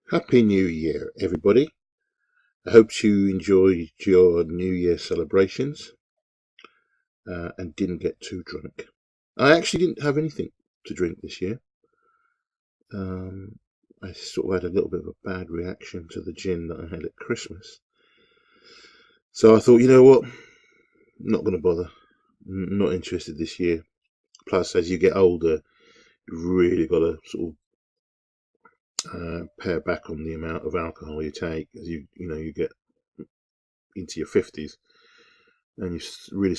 Happy New Year, everybody. I hope you enjoyed your New Year celebrations and didn't get too drunk. I actually didn't have anything to drink this year. Um, I sort of had a little bit of a bad reaction to the gin that I had at Christmas. So I thought, you know what? Not going to bother. Not interested this year. Plus, as you get older, you really got to sort of pare back on the amount of alcohol you take as you get into your 50s. And you really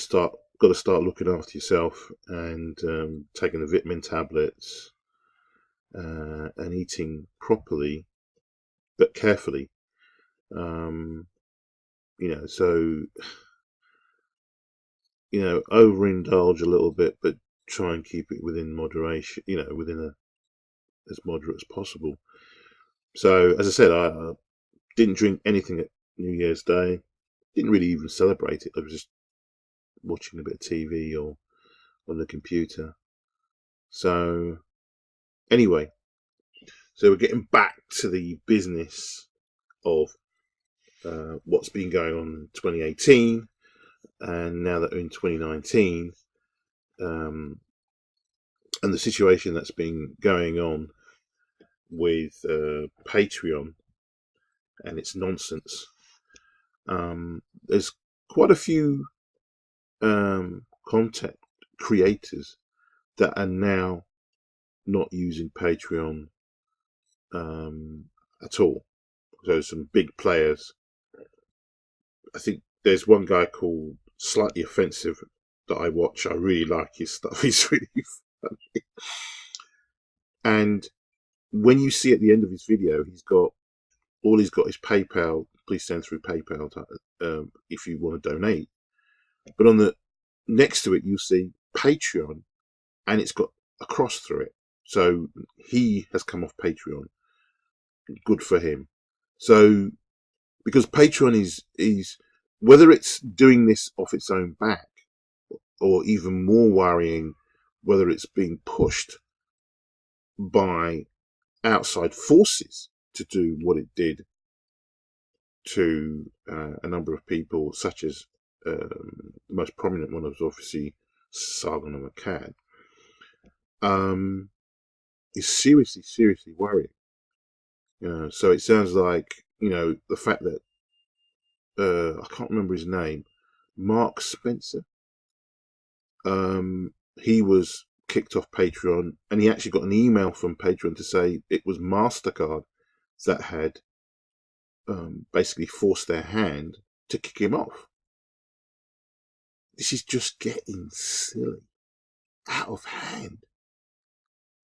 got to start looking after yourself and taking the vitamin tablets and eating properly but carefully. Um, so overindulge a little bit, but try and keep it within moderation. Within as moderate as possible. So as I said, I didn't drink anything at New Year's Day. Didn't really even celebrate it. I was just watching a bit of TV or on the computer. So anyway, so we're getting back to the business of what's been going on in 2018, and now that we're in 2019, and the situation that's been going on with Patreon and its nonsense. There's quite a few content creators that are now not using Patreon at all. So some big players. I think there's one guy called Slightly Offensive that I watch. I really like his stuff. He's really funny. And when you see at the end of his video, he's got is PayPal. Please send through PayPal if you want to donate. But on the next to it, you'll see Patreon, and it's got a cross through it. So he has come off Patreon. Good for him. So because Patreon is whether it's doing this off its own back, or even more worrying, whether it's being pushed by outside forces to do what it did to a number of people, such as the most prominent one was obviously Sargon of Akkad, is seriously worrying. So it sounds like the fact that I can't remember his name, Mark Spencer. He was kicked off Patreon, and he actually got an email from Patreon to say it was MasterCard that had basically forced their hand to kick him off. This is just getting silly, out of hand.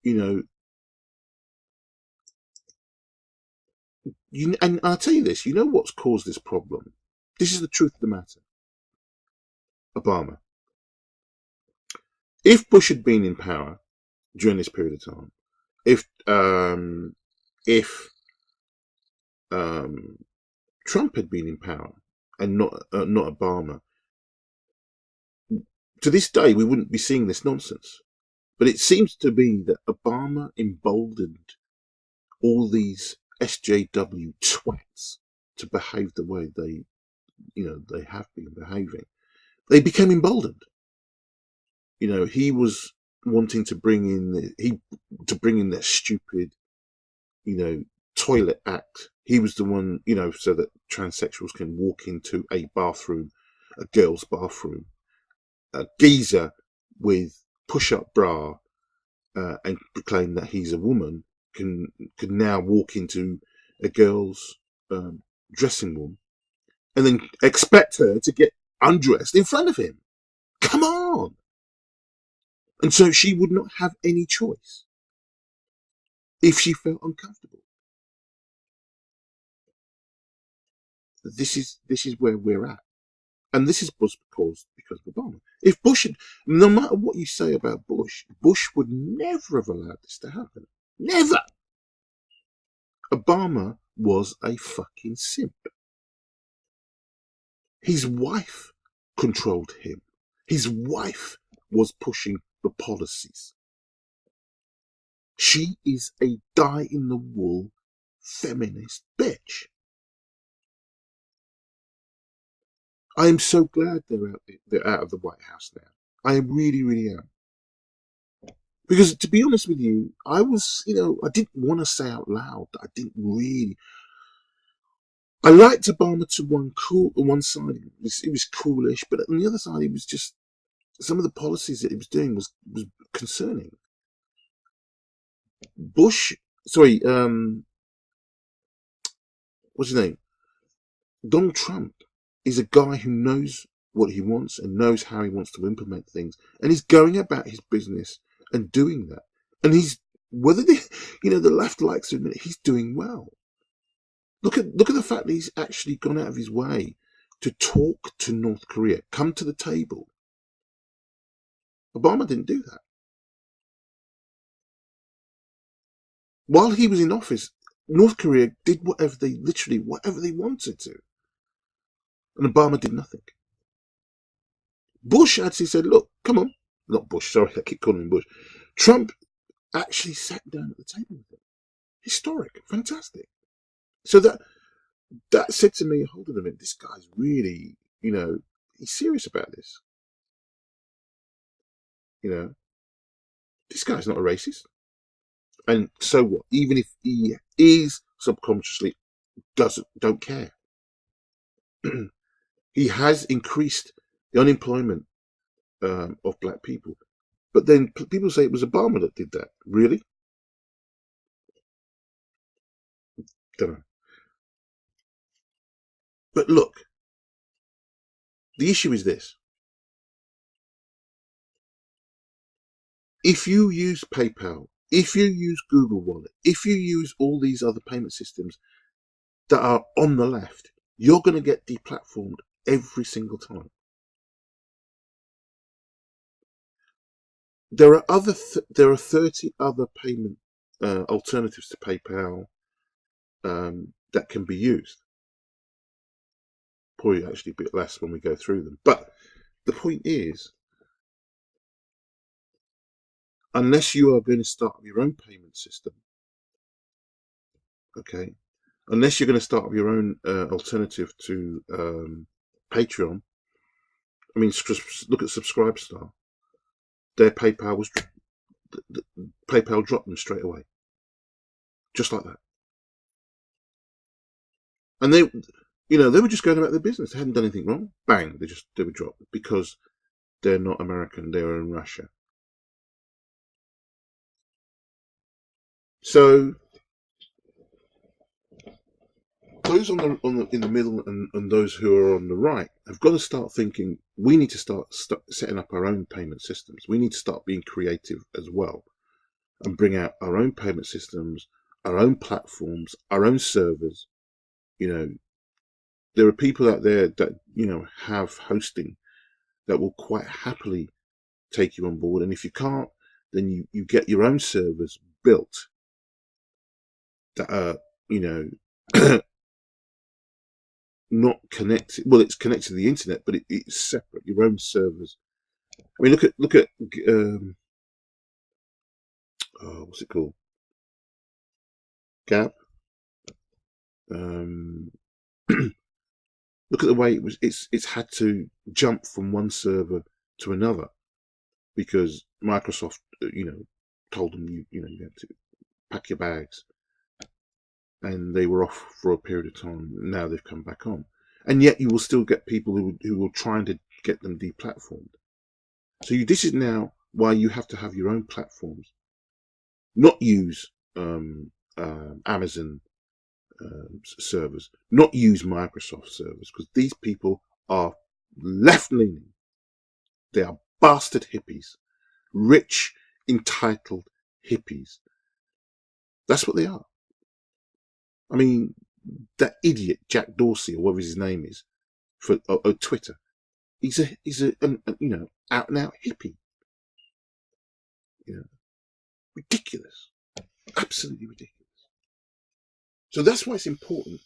And I'll tell you this, what's caused this problem? This is the truth of the matter. Obama. If Bush had been in power during this period of time, if Trump had been in power and not Obama, to this day we wouldn't be seeing this nonsense. But it seems to be that Obama emboldened all these SJW twats to behave the way they have been behaving. They became emboldened. He was wanting to bring in that stupid, toilet act. He was the one, so that transsexuals can walk into a bathroom, a girl's bathroom. A geezer with push-up bra and proclaim that he's a woman can now walk into a girl's dressing room and then expect her to get undressed in front of him. Come on! And so she would not have any choice if she felt uncomfortable. This is where we're at. And this is because of Obama. If Bush had, no matter what you say about Bush, Bush would never have allowed this to happen. Never! Obama was a fucking simp. His wife controlled him. His wife was pushing the policies. She is a die-in-the-wool feminist bitch. I am so glad they're out of the White House now. I really, really am. Because to be honest with you, I was, I didn't want to say out loud that I didn't really. I liked Obama to one side. It was coolish, but on the other side, it was just some of the policies that he was doing was concerning. Bush, sorry, what's his name? Donald Trump is a guy who knows what he wants and knows how he wants to implement things, and he's going about his business and doing that. And he's whether the left likes to admit it, he's doing well. Look at the fact that he's actually gone out of his way to talk to North Korea, come to the table. Obama didn't do that. While he was in office, North Korea did whatever they wanted to. And Obama did nothing. Bush actually said, look, come on. Not Bush, sorry, I keep calling him Bush. Trump actually sat down at the table with him. Historic, fantastic. So that said to me, hold on a minute, this guy's really, he's serious about this. This guy's not a racist. And so what? Even if he is subconsciously don't care. He has increased the unemployment of black people. But then people say it was Obama that did that. Really? Don't know. But look, the issue is this. If you use PayPal, if you use Google Wallet, if you use all these other payment systems that are on the left, you're going to get deplatformed every single time. There are 30 other payment alternatives to PayPal that can be used. Probably actually a bit less when we go through them. But the point is, unless you are going to start your own payment system, okay, unless you're going to start your own alternative to Patreon, I mean, look at Subscribestar. Their PayPal PayPal dropped them straight away, just like that. And they were just going about their business. They hadn't done anything wrong. Bang, they were dropped because they're not American. They were in Russia. So those in the middle and those who are on the right have got to start thinking. We need to start setting up our own payment systems. We need to start being creative as well, and bring out our own payment systems, our own platforms, our own servers. There are people out there that have hosting that will quite happily take you on board, and if you can't, then you get your own servers built that are not connected. Well, it's connected to the internet, but it's separate. Your own servers. I mean, look at what's it called? Gab. Look at the way it's had to jump from one server to another because Microsoft, told them you had to pack your bags, and they were off for a period of time. Now they've come back on, and yet you will still get people who will trying to get them deplatformed. So this is now why you have to have your own platforms, not use Amazon servers, not use Microsoft servers, because these people are left-leaning. They are bastard hippies, rich, entitled hippies. That's what they are. I mean, that idiot Jack Dorsey, or whatever his name is, for Twitter, he's a out and out hippie. Ridiculous, absolutely ridiculous. So that's why it's important.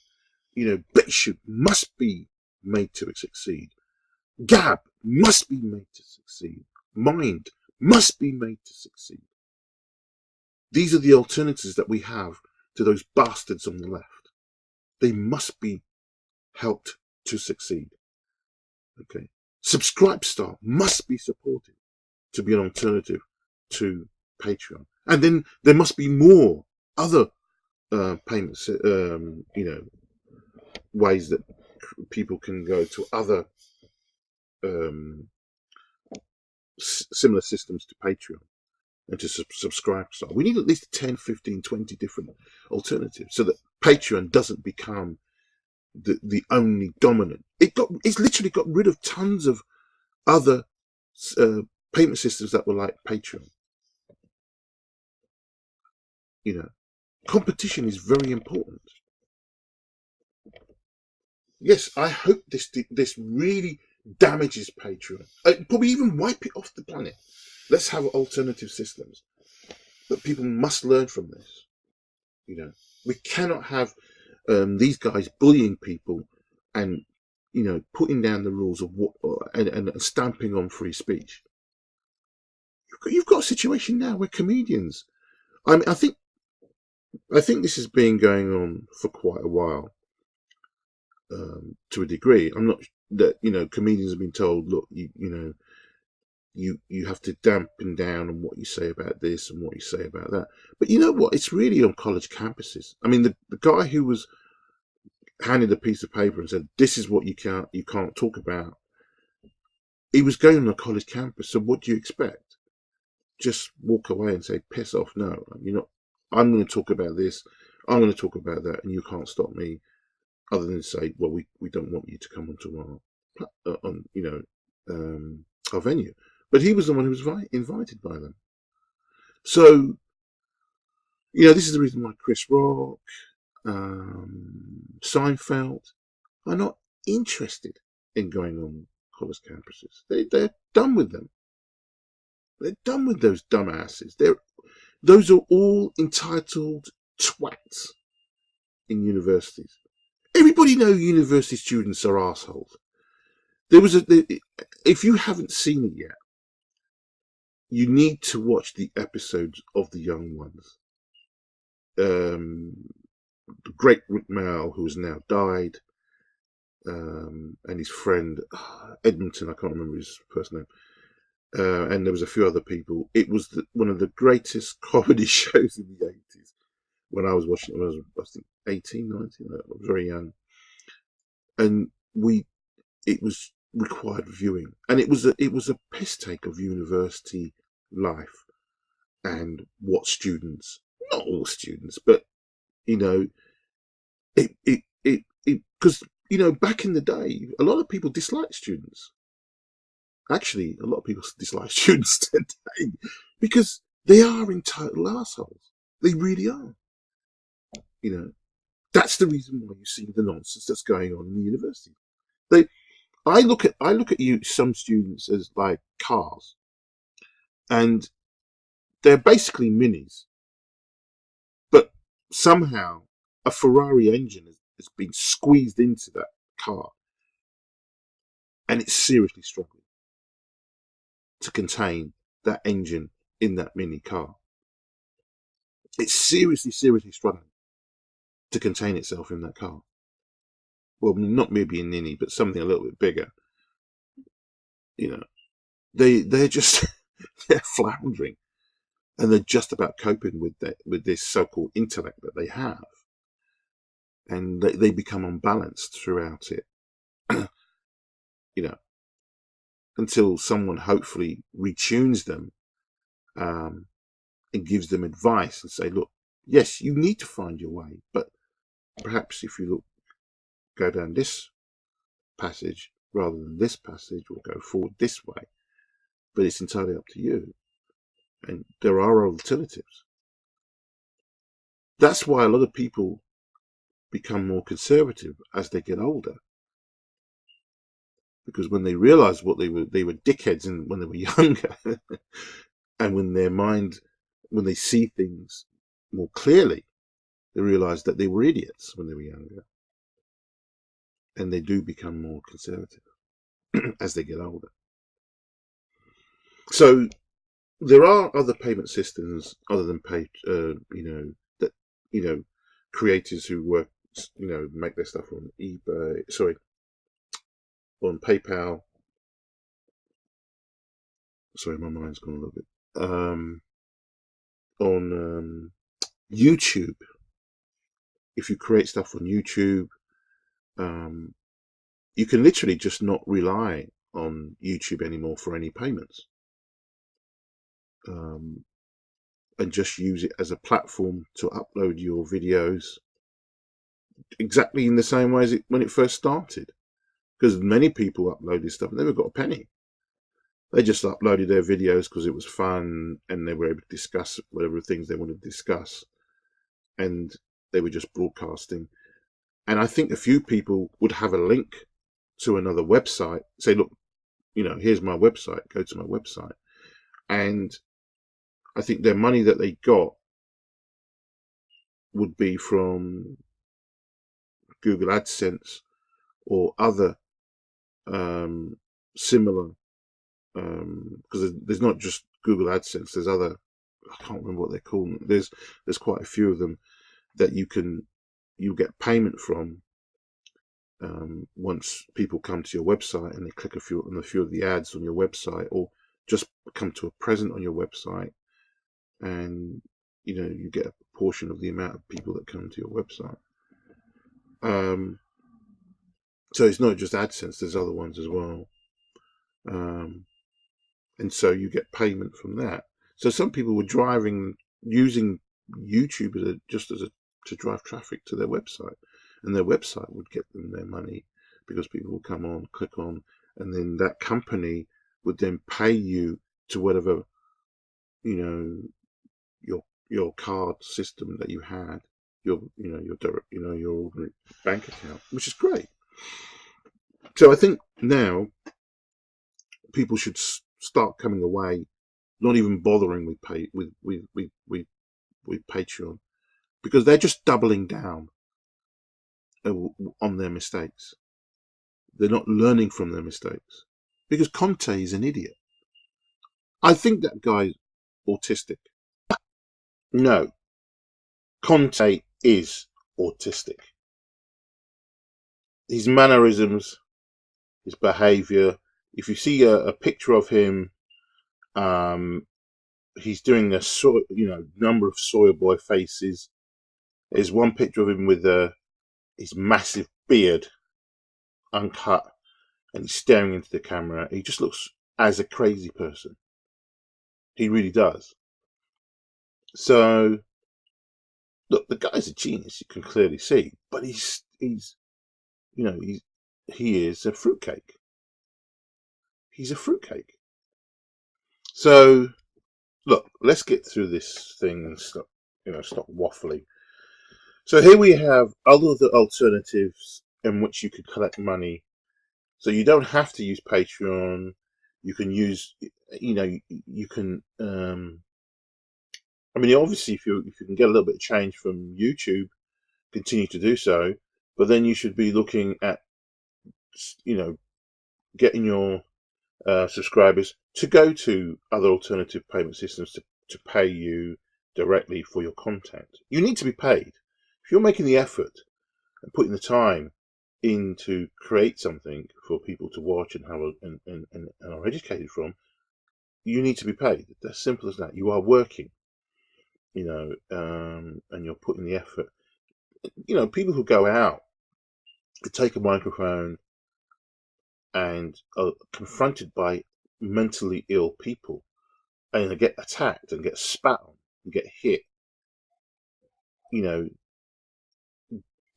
BitChute must be made to succeed. Gab must be made to succeed. Mind must be made to succeed. These are the alternatives that we have to those bastards on the left. They must be helped to succeed. Okay. Subscribestar must be supported to be an alternative to Patreon. And then there must be more other payments, ways that people can go to other similar systems to Patreon and to Subscribestar. We need at least 10, 15, 20 different alternatives so that Patreon doesn't become the only dominant. It's literally got rid of tons of other payment systems that were like Patreon. Competition is very important. Yes, I hope this really damages Patreon. Probably even wipe it off the planet. Let's have alternative systems. But people must learn from this. We cannot have these guys bullying people and putting down the rules of what and stamping on free speech. You've got a situation now where comedians. I think this has been going on for quite a while. To a degree, I'm not that comedians have been told, look, you have to dampen down on what you say about this and what you say about that. But you know what? It's really on college campuses. I mean, the guy who was handed a piece of paper and said, "This is what you can't talk about." He was going on a college campus. So what do you expect? Just walk away and say, "Piss off!" No, you're not. I'm going to talk about this. I'm going to talk about that, and you can't stop me. Other than say, well, we don't want you to come onto our venue. But he was the one who was invited by them. So, this is the reason why Chris Rock, Seinfeld are not interested in going on college campuses. They're done with them. They're done with those dumbasses. Those are all entitled twats in universities. Everybody knows university students are assholes. If you haven't seen it yet, you need to watch the episodes of The Young Ones. The great Rick Mayall, who has now died, and his friend Edmonton, I can't remember his first name, and there was a few other people. It was one of the greatest comedy shows in the 80s. When I was watching it, I think 18, 19, I was very young. And it was required viewing. And it was a piss take of university life and what students, not all students, but, because, back in the day, a lot of people disliked students. Actually, a lot of people dislike students today because they are entitled assholes. They really are. That's the reason why you see the nonsense that's going on in the university. I look at some students as like cars, and they're basically minis, but somehow a Ferrari engine has been squeezed into that car, and it's seriously struggling to contain that engine in that mini car. It's seriously struggling to contain itself in that car. Well, not maybe a Nini, but something a little bit bigger. They're just they're floundering, and they're just about coping with this so-called intellect that they have, and they become unbalanced throughout it. Until someone hopefully retunes them, and gives them advice and say, look, yes, you need to find your way, but perhaps if you go down this passage rather than this passage, or go forward this way, but it's entirely up to you. And there are alternatives. That's why a lot of people become more conservative as they get older, because when they realize what they were dickheads when they were younger, and when they see things more clearly, they realize that they were idiots when they were younger, and they do become more conservative as they get older. So there are other payment systems other than creators who work, make their stuff on eBay, on PayPal. Sorry, my mind's gone a little bit. On YouTube, if you create stuff on YouTube, you can literally just not rely on YouTube anymore for any payments, and just use it as a platform to upload your videos, exactly in the same way as when it first started. Because many people uploaded stuff and never got a penny. They just uploaded their videos because it was fun and they were able to discuss whatever things they wanted to discuss, and they were just broadcasting. And I think a few people would have a link to another website, say, look, here's my website, go to my website. And I think their money that they got would be from Google AdSense or other similar, because there's not just Google AdSense, there's other, I can't remember what they're called. There's quite a few of them that you get payment from once people come to your website and they click a few of the ads on your website, or just come to a present on your website, and you get a portion of the amount of people that come to your website. So it's not just AdSense, there's other ones as well. And so you get payment from that. So some people were using YouTube to drive traffic to their website, and their website would get them their money because people would come on, click on, and then that company would then pay you to whatever, your card system that you had, your ordinary bank account, which is great. So I think now people should start coming away, not even bothering with Patreon, because they're just doubling down on their mistakes. They're not learning from their mistakes, because Conte is an idiot. I think that guy's autistic. No, Conte is autistic. His mannerisms, his behaviour. If you see a picture of him, he's doing a number of soy boy faces. There's one picture of him with his massive beard, uncut, and he's staring into the camera. He just looks as a crazy person. He really does. So, look, the guy's a genius. You can clearly see, but he is a fruitcake. He's a fruitcake. So, look, let's get through this thing and stop waffling. So here we have other alternatives in which you could collect money. So you don't have to use Patreon. You can use, you can. I mean, obviously, if you can get a little bit of change from YouTube, continue to do so. But then you should be looking at, getting your subscribers to go to other alternative payment systems to pay you directly for your content. You need to be paid. If you're making the effort and putting the time in to create something for people to watch and are educated from, you need to be paid. It's as simple as that. You are working, and you're putting the effort. People who go out to take a microphone and are confronted by mentally ill people, and they get attacked and get spat on and get hit.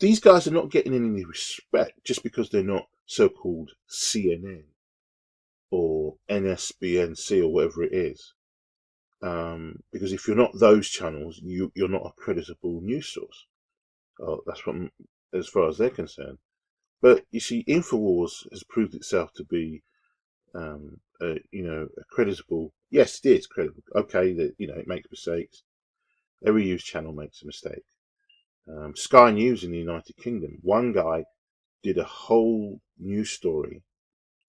These guys are not getting any respect just because they're not so-called CNN or NSBNC or whatever it is. Because if you're not those channels, you're not a creditable news source. That's what, as far as they're concerned. But you see, Infowars has proved itself to be, a creditable. Yes, it is credible. Okay, that it makes mistakes. Every news channel makes a mistake. Sky News in the United Kingdom, one guy did a whole news story,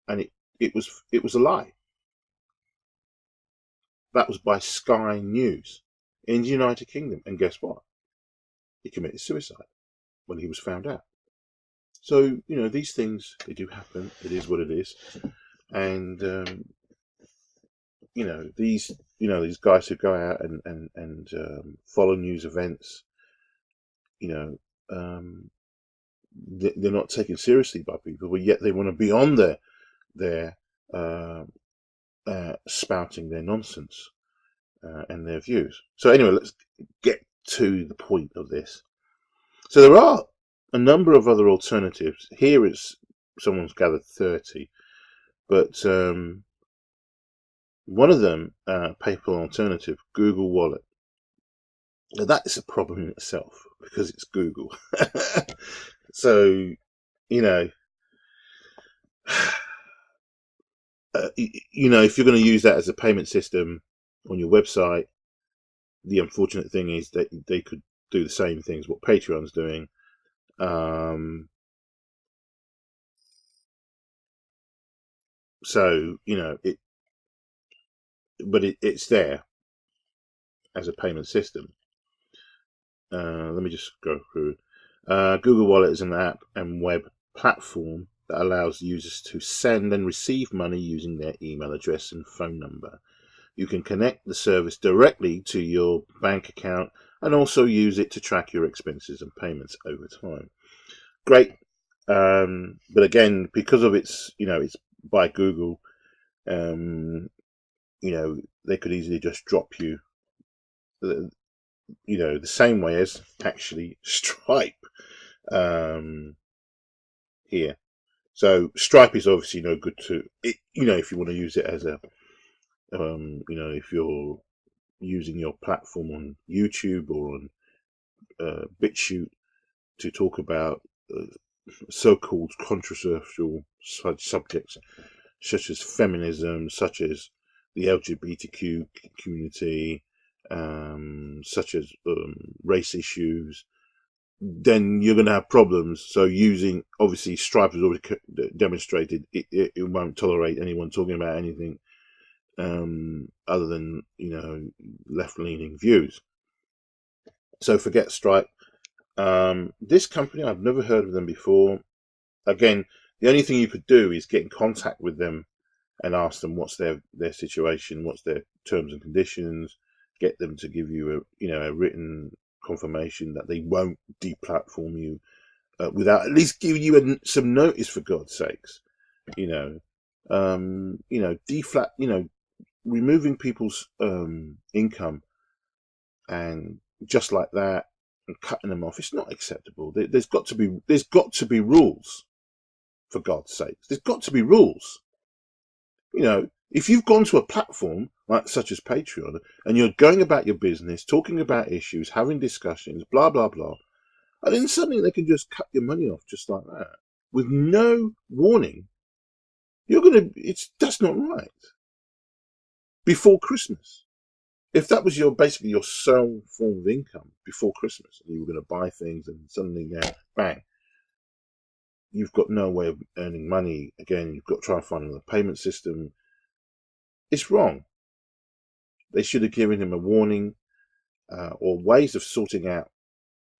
and it was a lie. That was by Sky News in the United Kingdom, and guess what? he committed suicide when he was found out. So, these things, they do happen. It is what it is. And, these guys who go out and follow news events, they're not taken seriously by people, but yet they want to be on their spouting their nonsense and their views. So anyway, let's get to the point of this. So there are a number of other alternatives. Here it's someone's gathered 30, but one of them, PayPal alternative, Google Wallet. Now that is a problem in itself because it's Google. So, if you're going to use that as a payment system on your website, the unfortunate thing is that they could do the same things what Patreon's doing. So, it's there as a payment system. Let me just go through. Google Wallet is an app and web platform that allows users to send and receive money using their email address and phone number. You can connect the service directly to your bank account and also use it to track your expenses and payments over time. Great. But again, because of it's by Google, they could easily just drop you the same way as actually Stripe here. So Stripe is obviously no good to it, if you want to use it as a if you're using your platform on YouTube or on BitChute to talk about so-called controversial subjects such as feminism, such as the LGBTQ community, such as race issues, then you're going to have problems. So obviously Stripe has already demonstrated it won't tolerate anyone talking about anything other than left-leaning views. So forget Stripe. This company, I've never heard of them before. Again, the only thing you could do is get in contact with them and ask them what's their situation, what's their terms and conditions, get them to give you a written confirmation that they won't deplatform you without at least giving you some notice, for God's sakes. Removing people's income and just like that and cutting them off, it's not acceptable. There's got to be rules, for God's sakes. There's got to be rules. If you've gone to a platform such as Patreon and you're going about your business, talking about issues, having discussions, blah blah blah, and then suddenly they can just cut your money off just like that with no warning, that's not right. Before Christmas, if that was basically your sole form of income before Christmas, and you were going to buy things, and suddenly now, bang, you've got no way of earning money. Again, you've got to try and find another payment system. It's wrong. They should have given him a warning or ways of sorting out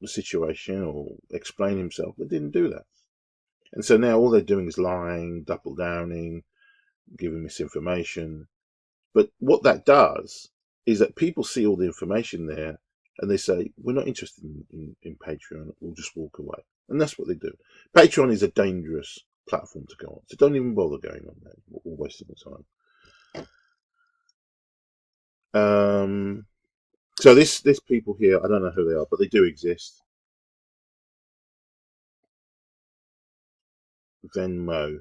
the situation or explain himself. They didn't do that. And so now all they're doing is lying, double downing, giving misinformation. But what that does is that people see all the information there and they say, we're not interested in Patreon, we'll just walk away. And that's what they do. Patreon is a dangerous platform to go on, so don't even bother going on there or wasting the time. So this people here, I don't know who they are, but they do exist. Venmo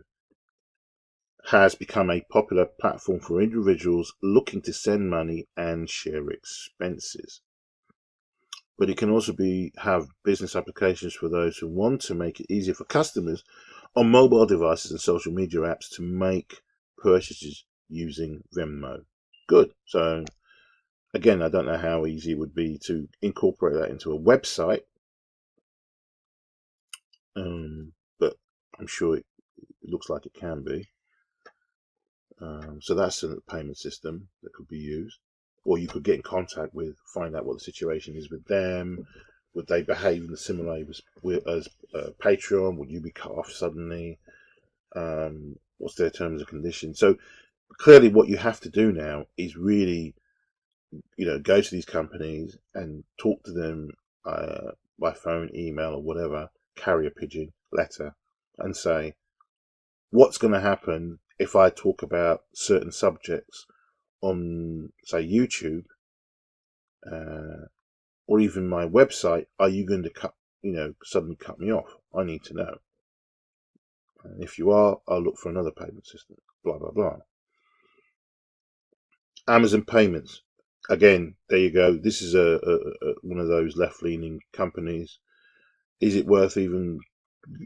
has become a popular platform for individuals looking to send money and share expenses. But it can also have business applications for those who want to make it easier for customers on mobile devices and social media apps to make purchases using Venmo. Good. So again, I don't know how easy it would be to incorporate that into a website, but I'm sure it looks like it can be. So that's a payment system that could be used, or you could get in contact with, find out what the situation is with them, Would they behave in the similar way as Patreon? Would you be cut off suddenly? What's their terms and conditions? So clearly what you have to do now is really, go to these companies and talk to them by phone, email, or whatever, carrier pigeon, letter, and say, what's going to happen if I talk about certain subjects on, say, YouTube, or even my website? Are you going to suddenly cut me off? I need to know. And if you are, I'll look for another payment system, blah, blah, blah. Amazon payments. Again, there you go. This is one of those left-leaning companies. Is it worth even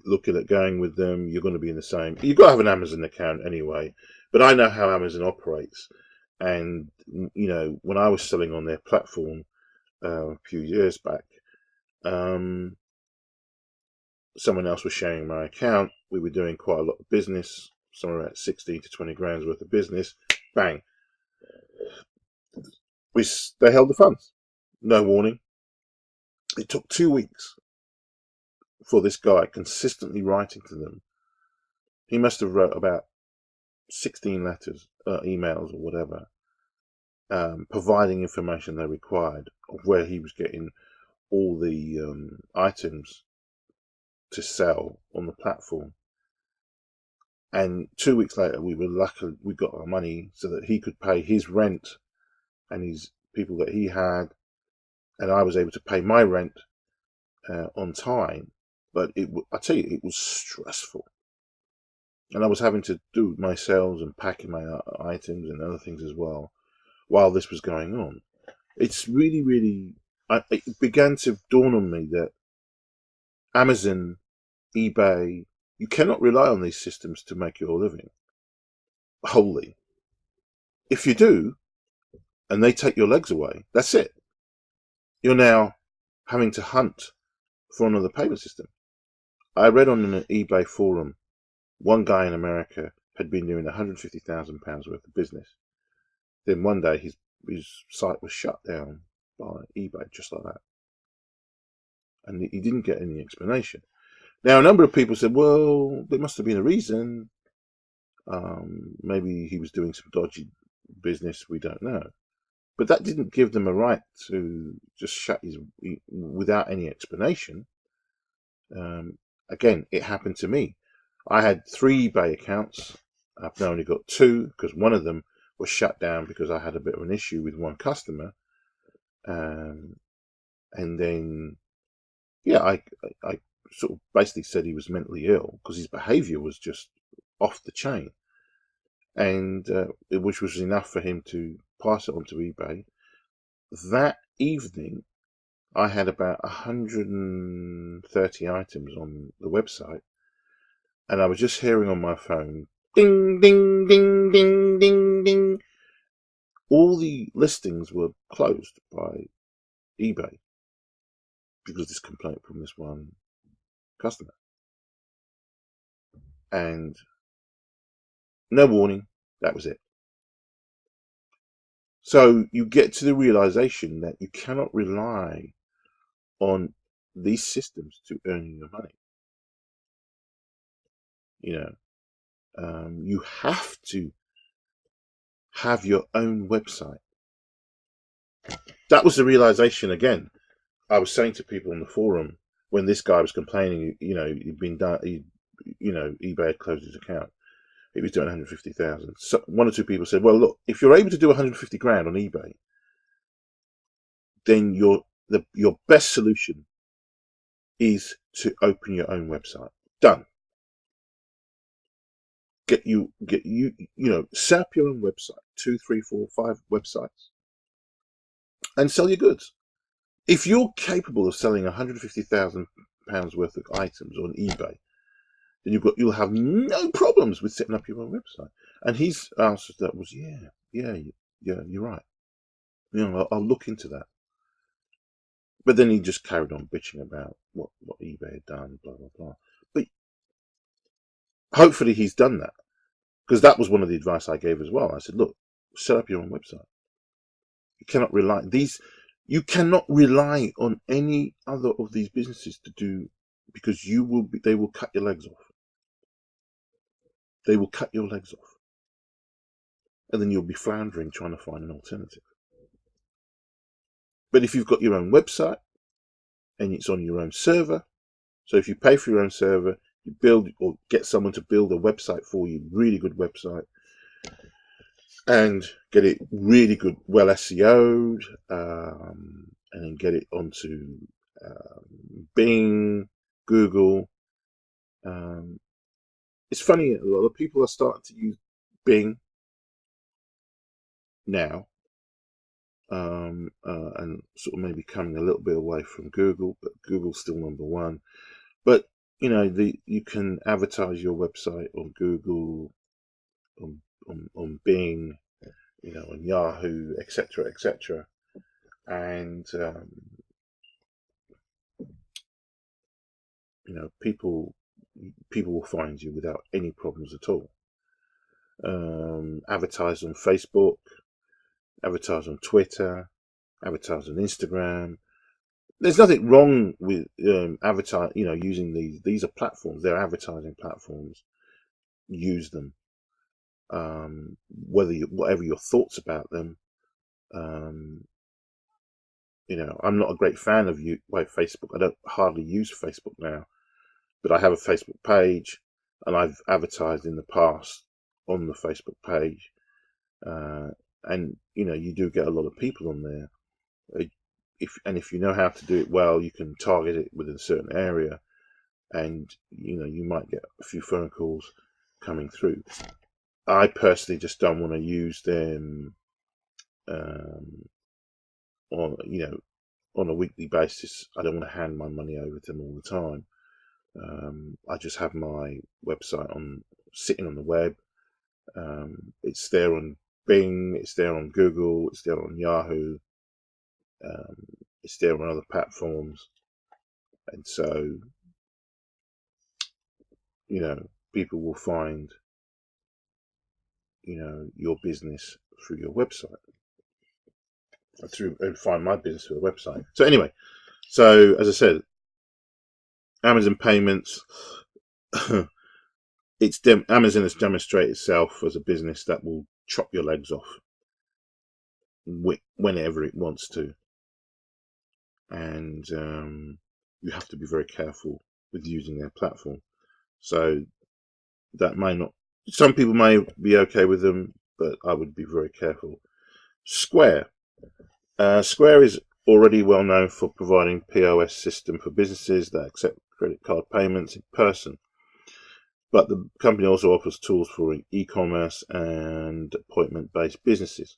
looking at going with them? You're going to be in the same. You've got to have an Amazon account anyway. But I know how Amazon operates. And, when I was selling on their platform a few years back, someone else was sharing my account. We were doing quite a lot of business, somewhere about 16 to 20 grand's worth of business. Bang. They held the funds. No warning. It took 2 weeks for this guy consistently writing to them. He must have wrote about 16 letters, emails or whatever, providing information they required of where he was getting all the items to sell on the platform. And 2 weeks later, we were lucky we got our money so that he could pay his rent and his people that he had, and I was able to pay my rent on time. But I tell you, it was stressful, and I was having to do my sales and packing my items and other things as well while this was going on. It's really, really. It began to dawn on me that Amazon, eBay, you cannot rely on these systems to make your living wholly. If you do, and they take your legs away, that's it. You're now having to hunt for another payment system. I read on an eBay forum, one guy in America had been doing £150,000 worth of business. Then one day his site was shut down by eBay, just like that. And he didn't get any explanation. Now, a number of people said, well, there must have been a reason. Maybe he was doing some dodgy business, we don't know. But that didn't give them a right to just shut without any explanation. Again, it happened to me. I had 3 eBay accounts. I've now only got 2 because one of them was shut down because I had a bit of an issue with one customer. And then, I sort of basically said he was mentally ill because his behavior was just off the chain. And which was enough for him to pass it on to eBay. That evening, I had about 130 items on the website, and I was just hearing on my phone, ding, ding, ding, ding, ding, ding. All the listings were closed by eBay because of this complaint from this one customer. And no warning, that was it. So you get to the realization that you cannot rely on these systems to earn your money. You have to have your own website. That was the realization again. I was saying to people on the forum when this guy was complaining, he'd been done, eBay had closed his account. He was doing 150,000. So 1 or 2 people said, well, look, if you're able to do 150 grand on eBay, then your best solution is to open your own website. Done. Set up your own website, 2, 3, 4, 5 websites, and sell your goods. If you're capable of selling £150,000 worth of items on eBay, then you'll have no problems with setting up your own website. And his answer to that was, yeah, you're right. I'll look into that. But then he just carried on bitching about what eBay had done, blah, blah, blah. But hopefully he's done that, because that was one of the advice I gave as well. I said, look, set up your own website. You cannot rely. You cannot rely on any other of these businesses to do, because they will cut your legs off. They will cut your legs off. And then you'll be floundering trying to find an alternative. But if you've got your own website and it's on your own server, so if you pay for your own server, you build or get someone to build a website for you, really good website, and get it really good, well SEO'd, and then get it onto Bing, Google. It's funny, a lot of people are starting to use Bing now, and sort of maybe coming a little bit away from Google, but Google's still number one. But you can advertise your website on Google, on Bing, on Yahoo, etc., etc., and people will find you without any problems at all. Advertise on Facebook, advertise on Twitter, advertise on Instagram. There's nothing wrong with using these are platforms. They're advertising platforms. Use them. Whatever your thoughts about them. I'm not a great fan of Facebook. I don't hardly use Facebook now, but I have a Facebook page, and I've advertised in the past on the Facebook page, and you do get a lot of people on there. If you know how to do it well, you can target it within a certain area, and you might get a few phone calls coming through. I personally just don't want to use them on a weekly basis. I don't want to hand my money over to them all the time. I just have my website sitting on the web. It's there on Bing, it's there on Google, it's there on Yahoo, it's there on other platforms, and so people will find your business through your website, and find my business through the website. So anyway, as I said, Amazon payments. Amazon has demonstrated itself as a business that will chop your legs off whenever it wants to, and you have to be very careful with using their platform. So that may not. Some people may be okay with them, but I would be very careful. Square. Square is already well known for providing POS system for businesses that accept credit card payments in person. But the company also offers tools for e-commerce and appointment-based businesses.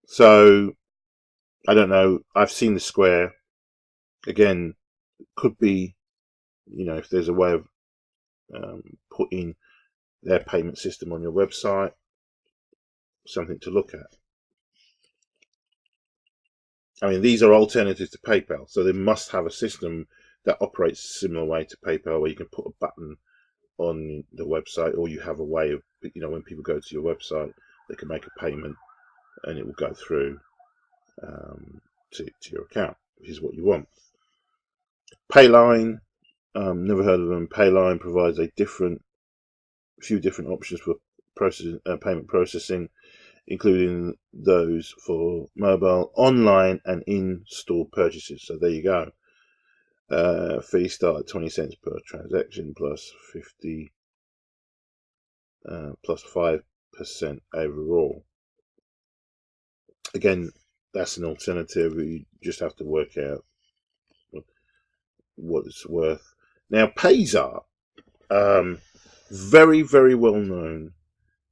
So, I don't know. I've seen the Square. Again, could be, if there's a way of putting their payment system on your website, something to look at. I mean, these are alternatives to PayPal, so they must have a system that operates a similar way to PayPal, where you can put a button on the website, or you have a way of, when people go to your website, they can make a payment and it will go through to your account, which is what you want. Payline, never heard of them. Payline provides a few different options for payment processing, including those for mobile, online, and in-store purchases. So there you go. Fee start at 20 cents per transaction plus 50 plus 5% overall. Again, that's an alternative. You just have to work out what it's worth. Now, Payzar, very, very well known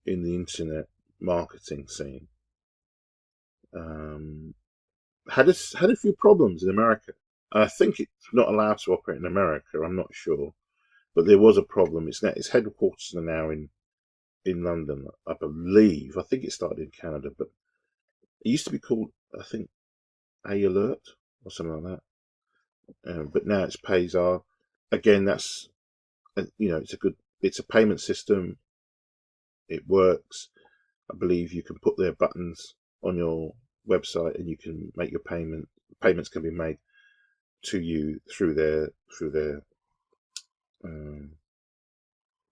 in the internet marketing scene, had a few problems in America. I think it's not allowed to operate in America. I'm not sure, but there was a problem. Its headquarters are now in London, I believe. I think it started in Canada, but it used to be called, I think, A-Alert or something like that. But now it's Payzar. Again, that's it's a payment system. It works. I believe you can put their buttons on your website, and you can make your payment. Payments can be made to you through their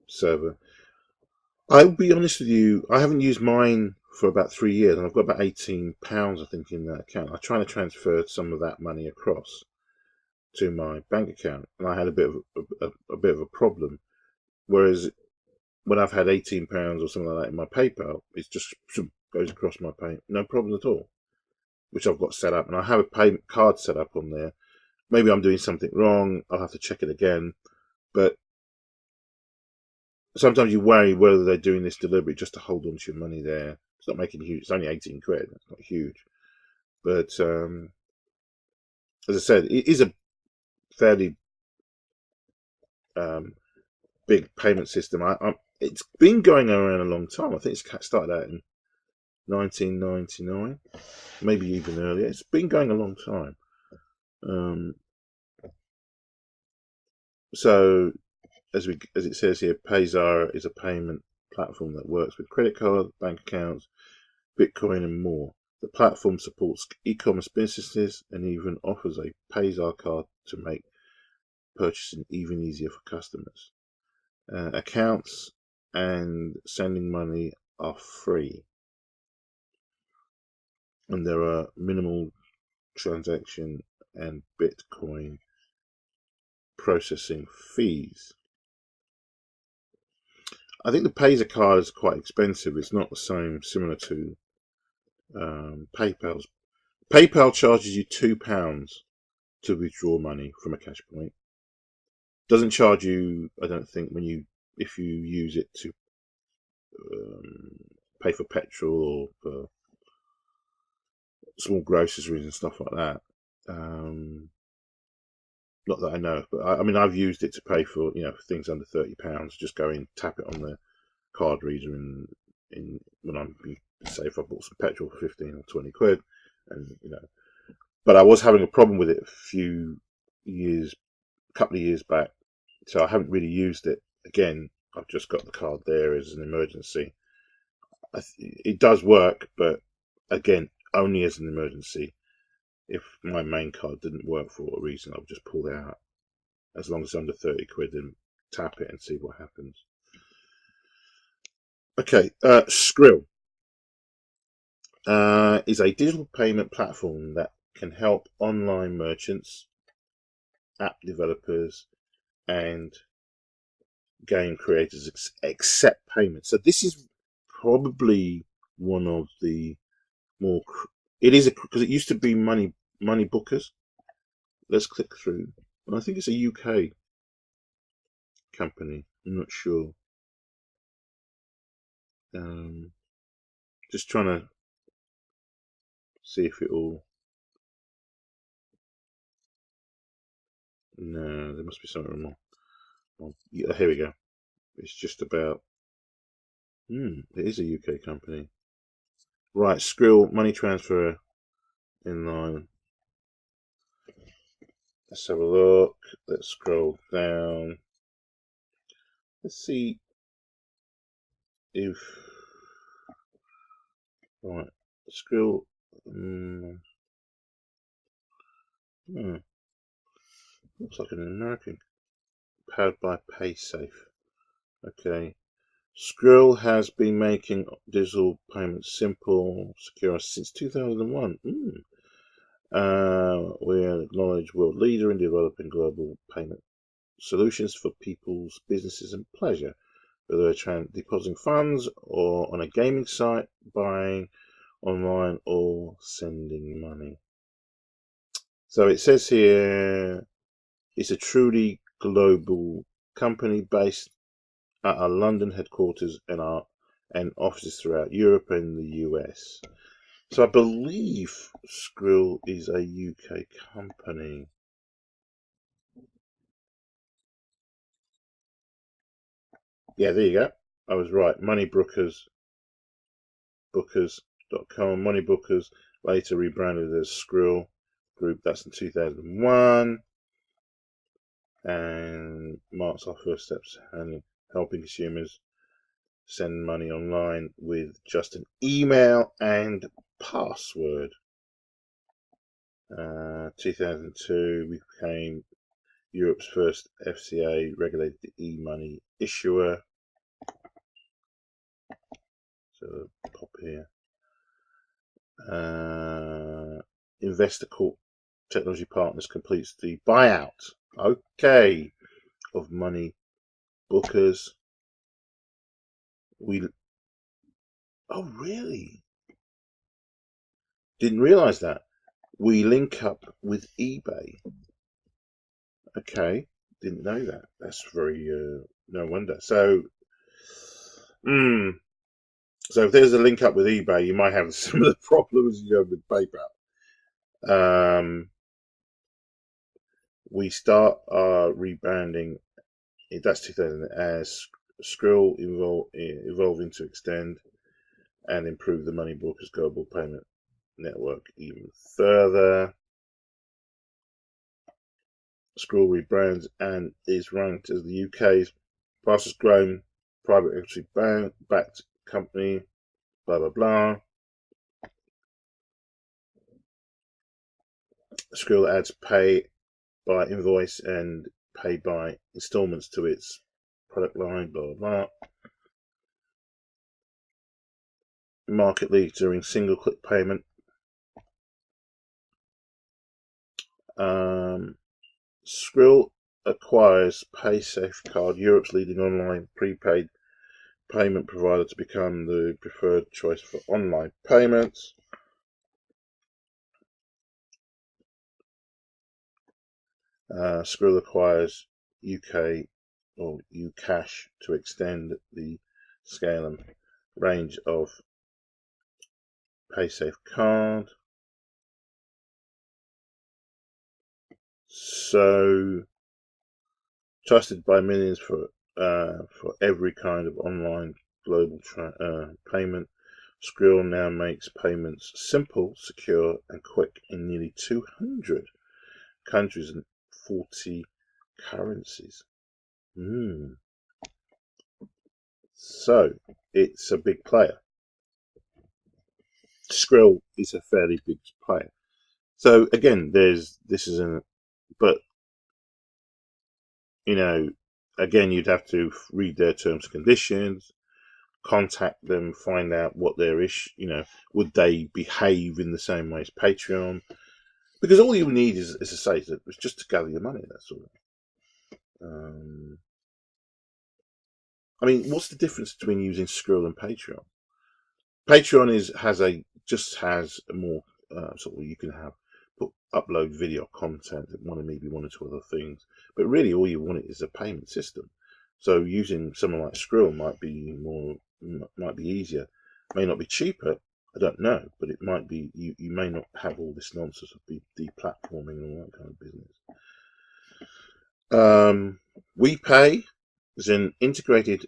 server. I'll be honest with you, I haven't used mine for about 3 years, and I've got about £18, I think, in that account. I'm trying to transfer some of that money across to my bank account, and I had a bit of a problem. Whereas when I've had £18 or something like that in my PayPal, it just goes across my pay, no problem at all. Which I've got set up, and I have a payment card set up on there. Maybe I'm doing something wrong. I'll have to check it again, but sometimes you worry whether they're doing this deliberately just to hold on to your money there. It's not making huge. It's only 18 quid. It's not huge. But as I said, it is a fairly big payment system. It's been going around a long time. I think it's started out in 1999, maybe even earlier. It's been going a long time. So as it says here, Payzara is a payment platform that works with credit cards, bank accounts, Bitcoin, and more. The platform supports e-commerce businesses and even offers a Payzara card to make purchasing even easier for customers. Accounts and sending money are free, and there are minimal transaction and Bitcoin processing fees. I think the Payzara card is quite expensive. It's not the same, similar to PayPal's. PayPal charges you £2 to withdraw money from a cash point. Doesn't charge you, I don't think, if you use it to pay for petrol or for small groceries and stuff like that. Not that I know of, but I mean, I've used it to pay for things under £30. Just go in, tap it on the card reader, in when I'm, say, if I bought some petrol for 15 or 20 quid, and But I was having a problem with it a couple of years back, so I haven't really used it. Again, I've just got the card there as an emergency. It does work, but again, only as an emergency. If my main card didn't work for a reason, I'll just pull it out. As long as it's under 30 quid, and tap it and see what happens. Okay, Skrill is a digital payment platform that can help online merchants, app developers, and game creators accept payments. So this is probably one of the more. It is because it used to be Money Bookers. Let's click through. I think it's a UK company. I'm not sure. Just trying to see if it all. No, there must be something wrong. Oh, yeah, here we go. It's just about. It is a UK company. Right, Skrill money transfer inline. Let's have a look. Let's scroll down. Let's see if. Right, Skrill. Looks like an American. Powered by PaySafe. Okay. Skrill has been making digital payments simple, secure since 2001. We're an acknowledged world leader in developing global payment solutions for people's businesses and pleasure, whether they're depositing funds or on a gaming site, buying online, or sending money. So it says here it's a truly global company based at our London headquarters and offices throughout Europe and the US. So I believe Skrill is a UK company. Yeah, there you go. I was right. Moneybookers.com. Moneybookers, later rebranded as Skrill Group. That's in 2001. And marks our first steps in helping consumers send money online with just an email and password. 2002, we became Europe's first FCA regulated e-money issuer. So pop here. Investor Corp Technology Partners completes the buyout. Okay, of Money Bookers. Oh really? Didn't realize that. We link up with eBay. Okay, didn't know that. That's very no wonder. So, so if there's a link up with eBay, you might have similar problems you have with PayPal. We start our rebranding. That's 2000 as Skrill evolving to extend and improve the Money Bookers global payment network even further. Skrill rebrands and is ranked as the UK's fastest growing private equity backed company. Blah blah blah. Skrill adds pay by invoice and pay by installments to its product line. Blah blah blah. Market leader in single click payment. Skrill acquires PaySafeCard, Europe's leading online prepaid payment provider, to become the preferred choice for online payments. Skrill acquires UK or UCash to extend the scale and range of PaySafeCard. So trusted by millions for every kind of online global payment, Skrill now makes payments simple, secure, and quick in nearly 200 countries and 40 currencies. So it's a big player. Skrill is a fairly big player. So again, but again, you'd have to read their terms and conditions, contact them, find out what their issue, would they behave in the same way as Patreon? Because all you need is a site that was just to gather your money. That's all. I mean, what's the difference between using Skrill and Patreon? Patreon has a more sort of, you can upload video content and maybe one or two other things, but really all you want is a payment system. So using someone like Skrill might be easier, may not be cheaper. I don't know, but it might be. You may not have all this nonsense of deplatforming and all that kind of business. WePay is an integrated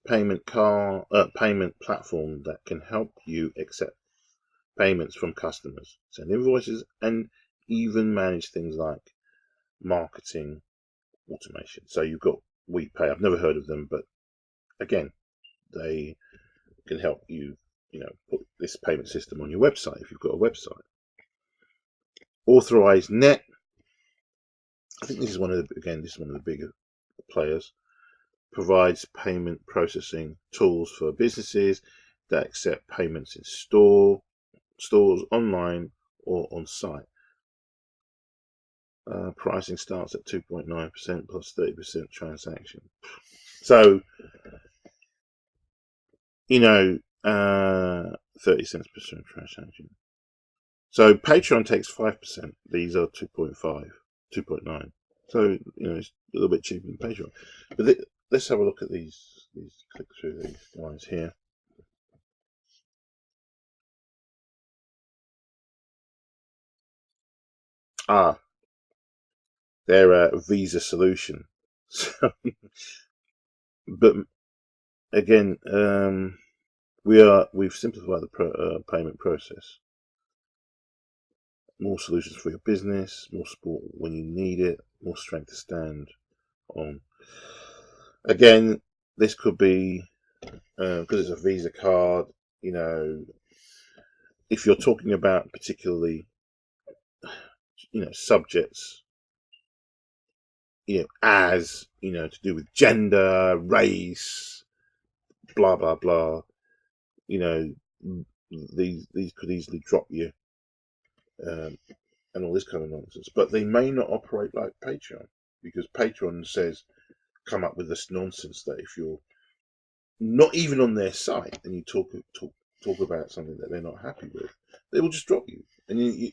payment platform that can help you accept payments from customers, send invoices, and even manage things like marketing automation. So you've got WePay. I've never heard of them, but again, they can help you, put this payment system on your website if you've got a website. AuthorizeNet. I think this is one of the bigger players. Provides payment processing tools for businesses that accept payments in stores, online, or on site. Pricing starts at 2.9% plus 30% transaction. So, 30 cents per transaction. So Patreon takes 5%. These are 2.5, 2.9. So, it's a little bit cheaper than Patreon. But let's have a look at these. Click through these guys here. They're a Visa solution. But again, we've simplified the payment process. More solutions for your business, more support when you need it, more strength to stand on. Again, this could be because it's a Visa card. if you're talking about particularly, subjects, as, to do with gender, race, blah, blah, blah, these could easily drop you, and all this kind of nonsense. But they may not operate like Patreon, because Patreon says, come up with this nonsense that if you're not even on their site and you talk about something that they're not happy with, they will just drop you. And you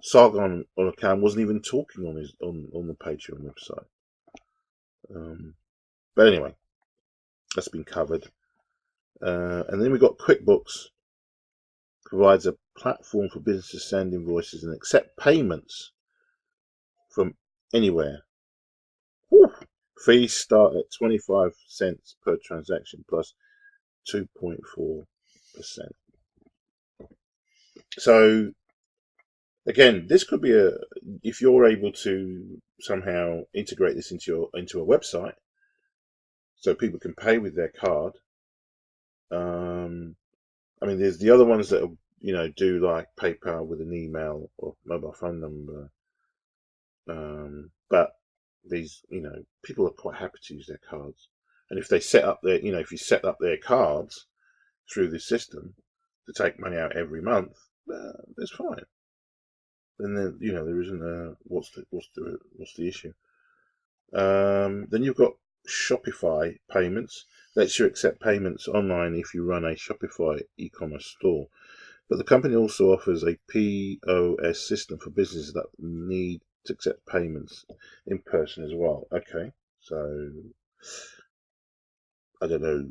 Sargon on account wasn't even talking on his on the Patreon website. But anyway, that's been covered. And then we've got QuickBooks, provides a platform for businesses to send invoices and accept payments from anywhere. Whew. Fees start at 25 cents per transaction plus 2.4%. So again, this could be if you're able to somehow integrate this into a website, so people can pay with their card. I mean, there's the other ones that do like PayPal with an email or mobile phone number. But these, people are quite happy to use their cards, and if they set up their, if you set up their cards through this system to take money out every month, that's fine. And then there isn't what's the issue. Then you've got Shopify payments. Lets you accept payments online if you run a Shopify e-commerce store. But the company also offers a POS system for businesses that need to accept payments in person as well. Okay, so I don't know.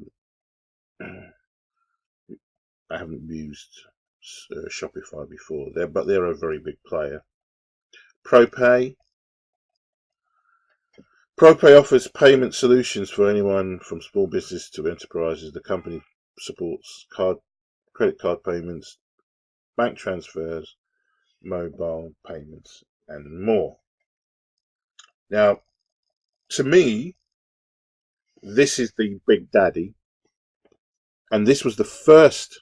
I haven't used Shopify before, but they're a very big player. ProPay offers payment solutions for anyone from small business to enterprises. The company supports credit card payments, bank transfers, mobile payments, and more. Now, to me, this is the big daddy, and this was the first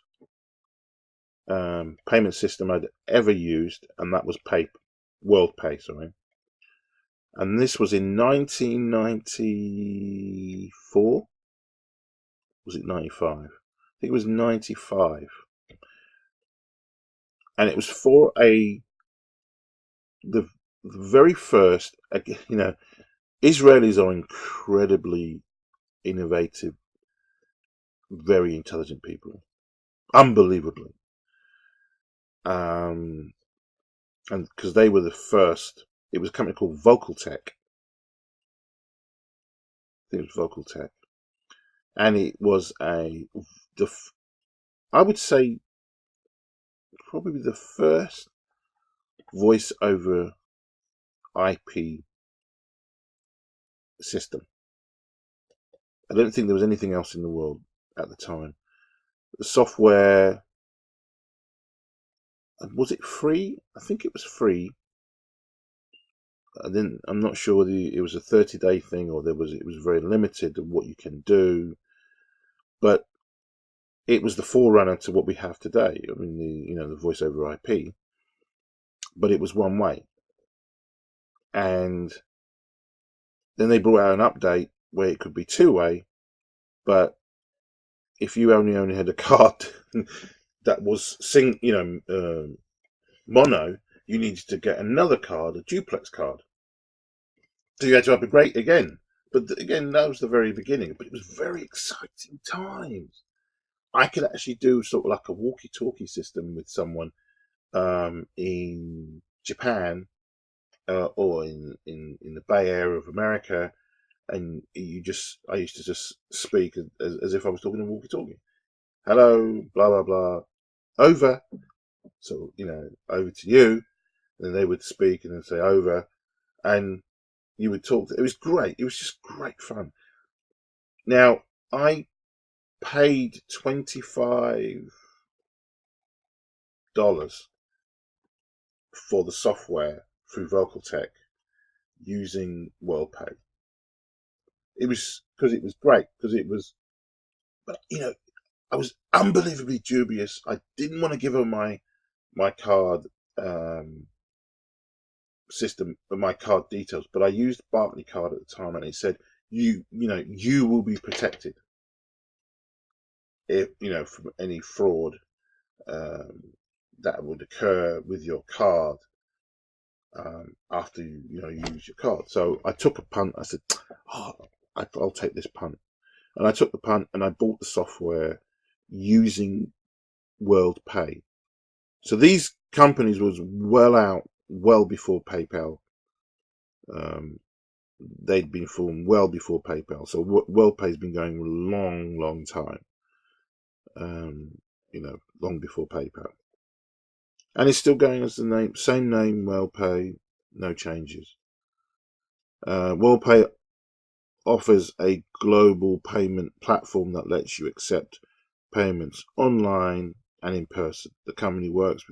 payment system I'd ever used, and that was WorldPay, sorry. And this was in 1994. Was it 95? I think it was 95. And it was for the very first, Israelis are incredibly innovative, very intelligent people, unbelievably. And because they were the first, it was a company called Vocaltech. I think it was Vocaltech. And it was I would say, probably the first voice over IP system. I don't think there was anything else in the world at the time. The software, was it free? I think it was free. I'm not sure whether it was a 30-day thing or it was very limited of what you can do. But it was the forerunner to what we have today. I mean, the voice over IP. But it was one way. And then they brought out an update where it could be two-way, but if you only had a card that was mono, you needed to get another card, a duplex card. So you had to upgrade again. But again, that was the very beginning. But it was very exciting times. I could actually do sort of like a walkie-talkie system with someone in Japan or in the Bay Area of America, and I used to just speak as if I was talking to walkie-talkie. Hello, blah blah blah, over. So over to you, and then they would speak and then say over, and you would talk. It was great. It was just great fun. Now I paid $25 for the software through Vocaltech using WorldPay. It was because it was great, because it was, but I was unbelievably dubious. I didn't want to give her my card system, my card details, but I used Barclaycard at the time, and it said you will be protected if from any fraud that would occur with your card after you use your card. So I took a punt. I said, I'll take this punt, and I took the punt, and I bought the software using WorldPay. So these companies was well before PayPal. They'd been formed well before PayPal. So WorldPay's been going a long time. Long before PayPal. And it's still going as the same name, WorldPay, no changes. WorldPay offers a global payment platform that lets you accept payments online and in person. The company works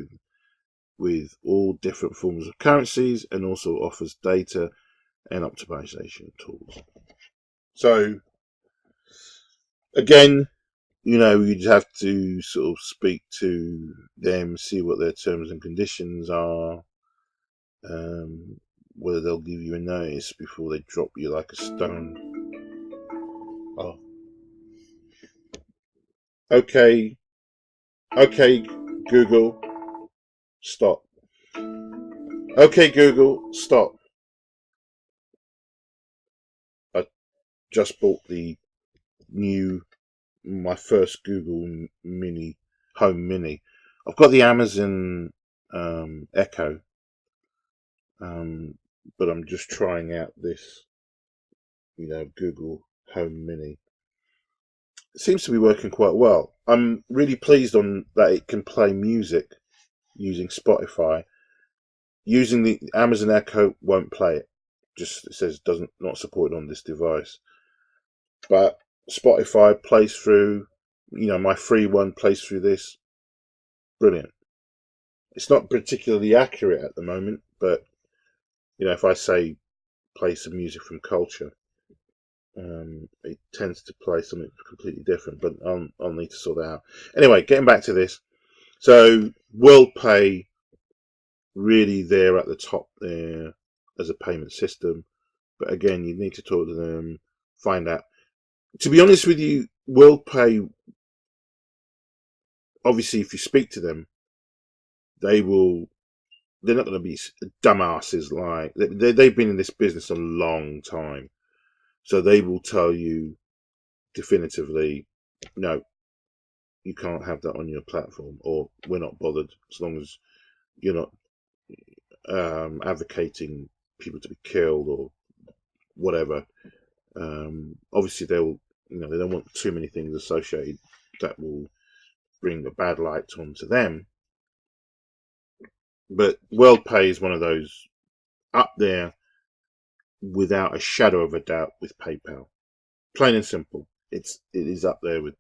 with all different forms of currencies and also offers data and optimization tools. So again, you'd have to sort of speak to them, see what their terms and conditions are, whether they'll give you a notice before they drop you like a stone. Oh. Okay, Google, stop. Okay, Google, stop. I just bought my first Google Home Mini. I've got the Amazon Echo, but I'm just trying out this, Google Home Mini. It seems to be working quite well. I'm really pleased that it can play music using Spotify. Using the Amazon Echo won't play it. Just it says not supported on this device. But Spotify plays through, my free one plays through this. Brilliant. It's not particularly accurate at the moment, but if I say play some music from Culture, it tends to play something completely different, but I'll need to sort that out. Anyway, getting back to this. So WorldPay really there at the top there as a payment system. But again, you need to talk to them, find out. To be honest with you, WorldPay, obviously, if you speak to them, they're not going to be dumbasses like, they've been in this business a long time. So they will tell you definitively, no, you can't have that on your platform, or we're not bothered as long as you're not advocating people to be killed or whatever. Obviously, they don't want too many things associated that will bring a bad light onto them. But WorldPay is one of those up there without a shadow of a doubt with PayPal. Plain and simple. It is up there with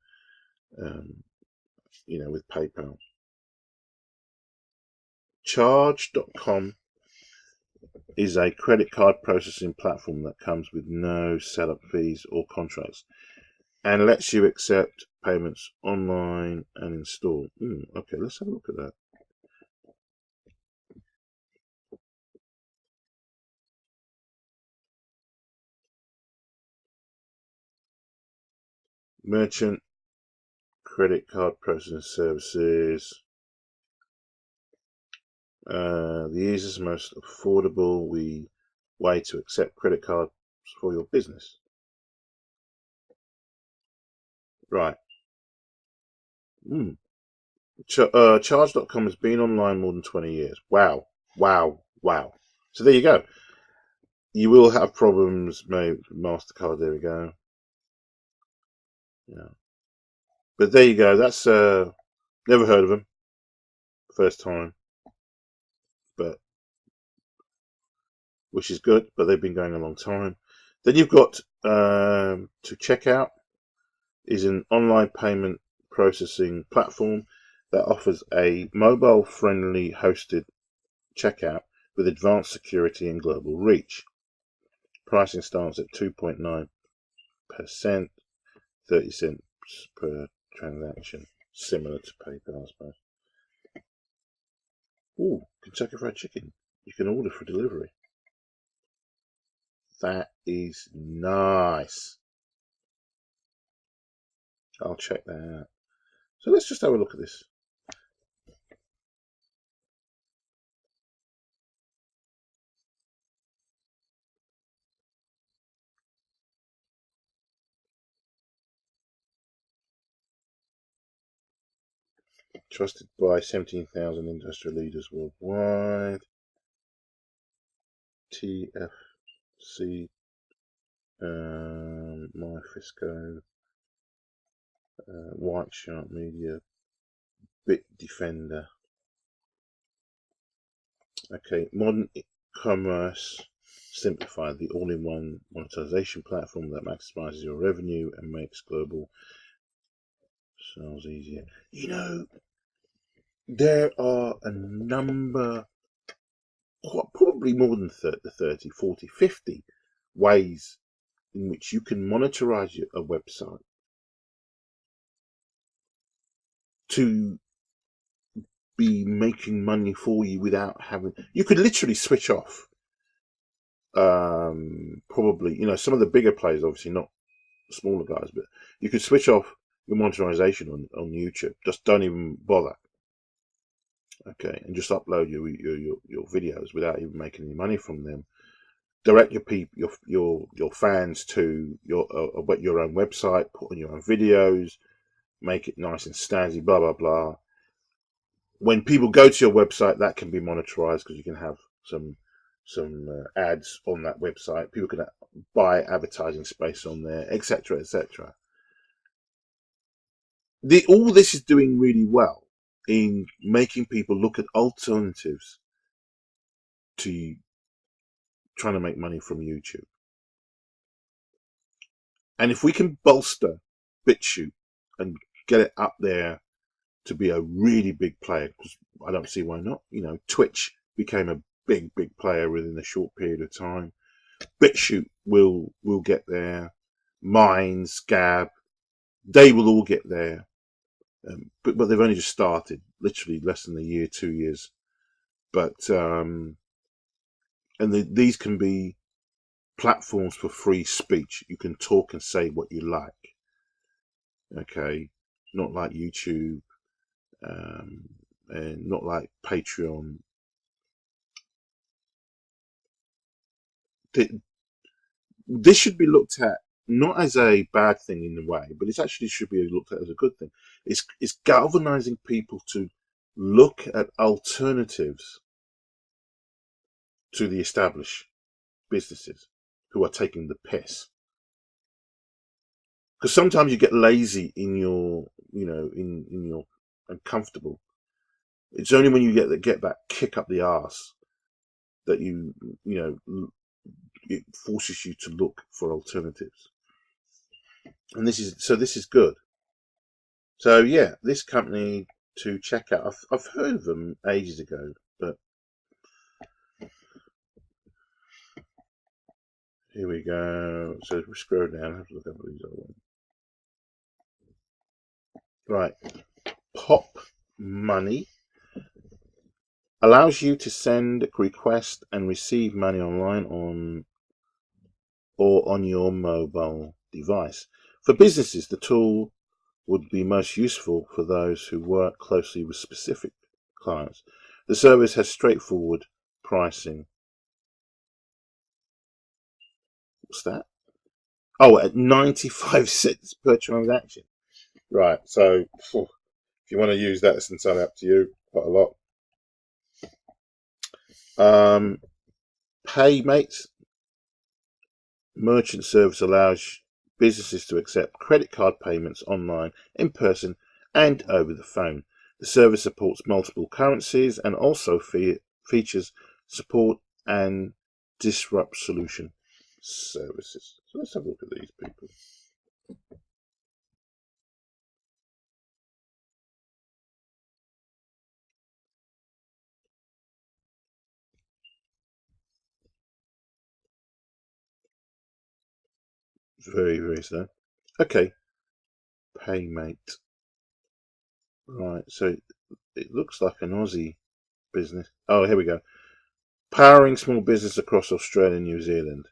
with PayPal. Charge.com is a credit card processing platform that comes with no setup fees or contracts and lets you accept payments online and install. Okay, let's have a look at that. Merchant credit card processing services. The easiest, most affordable way to accept credit cards for your business. Right. Charge.com has been online more than 20 years. Wow. So there you go. You will have problems, maybe MasterCard. There we go. Yeah. But there you go. That's never heard of them. First time. But which is good. But they've been going a long time. Then you've got to Checkout is an online payment processing platform that offers a mobile-friendly hosted checkout with advanced security and global reach. Pricing starts at 2.9%, 30 cents per transaction, similar to PayPal, I suppose. Ooh, Kentucky Fried Chicken. You can order for delivery. That is nice. I'll check that out. So let's just have a look at this. Trusted by 17,000 industrial leaders worldwide. TFC, MyFisco, White Shark Media, Bitdefender. Okay, modern commerce simplified, the all-in-one monetization platform that maximizes your revenue and makes global sales easier. You know, there are a number, probably more than 30, 40, 50 ways in which you can monetize a website to be making money for you without having. You could literally switch off. Probably, some of the bigger players, obviously not smaller guys, but you could switch off your monetization on YouTube. Just don't even bother. Okay, and just upload your videos without even making any money from them. Direct your fans to your own website. Put on your own videos. Make it nice and snazzy. Blah blah blah. When people go to your website, that can be monetized because you can have some ads on that website. People can buy advertising space on there, etc., etc. All this is doing really well in making people look at alternatives to trying to make money from YouTube. And if we can bolster BitChute and get it up there to be a really big player, because I don't see why not. Twitch became a big player within a short period of time. BitChute will get there. Minds, Gab, they will all get there. But they've only just started, literally less than a year, 2 years. But these can be platforms for free speech. You can talk and say what you like. Okay, not like YouTube, and not like Patreon. This should be looked at not as a bad thing in a way, but it actually should be looked at as a good thing. It's galvanizing people to look at alternatives to the established businesses who are taking the piss. Because sometimes you get lazy in your, in your uncomfortable. It's only when you get that kick up the arse that it forces you to look for alternatives. And this is good. So yeah, this company to check out. I've heard of them ages ago, but here we go. So we scroll down. Have a look at these other ones. Right, Pop Money allows you to send, request, and receive money online on your mobile device. For businesses, the tool would be most useful for those who work closely with specific clients. The service has straightforward pricing. What's that? Oh, at 95 cents per transaction. Right, so if you want to use that, it's entirely up to you. Quite a lot. Paymate merchant service allows businesses to accept credit card payments online, in person, and over the phone. The service supports multiple currencies and also features support and disrupt solution services. So let's have a look at these people. Very, very slow. Okay. Paymate. Right, so it looks like an Aussie business. Oh, here we go. Powering small business across Australia and New Zealand.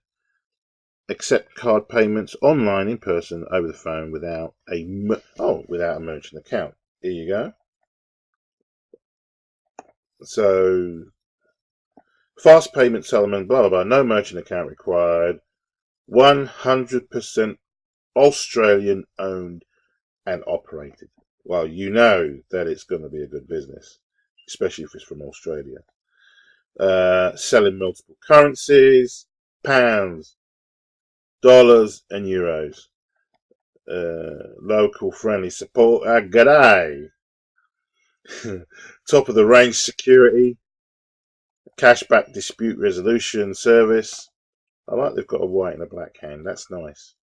Accept card payments online, in person, over the phone without without a merchant account. Here you go. So fast payment settlement, blah blah blah. No merchant account required. 100% Australian owned and operated. Well, you know that it's going to be a good business, especially if it's from Australia. Selling multiple currencies, pounds, dollars, and euros. Local friendly support. G'day. Top of the range security, cashback dispute resolution service. I like they've got a white and a black hand. That's nice.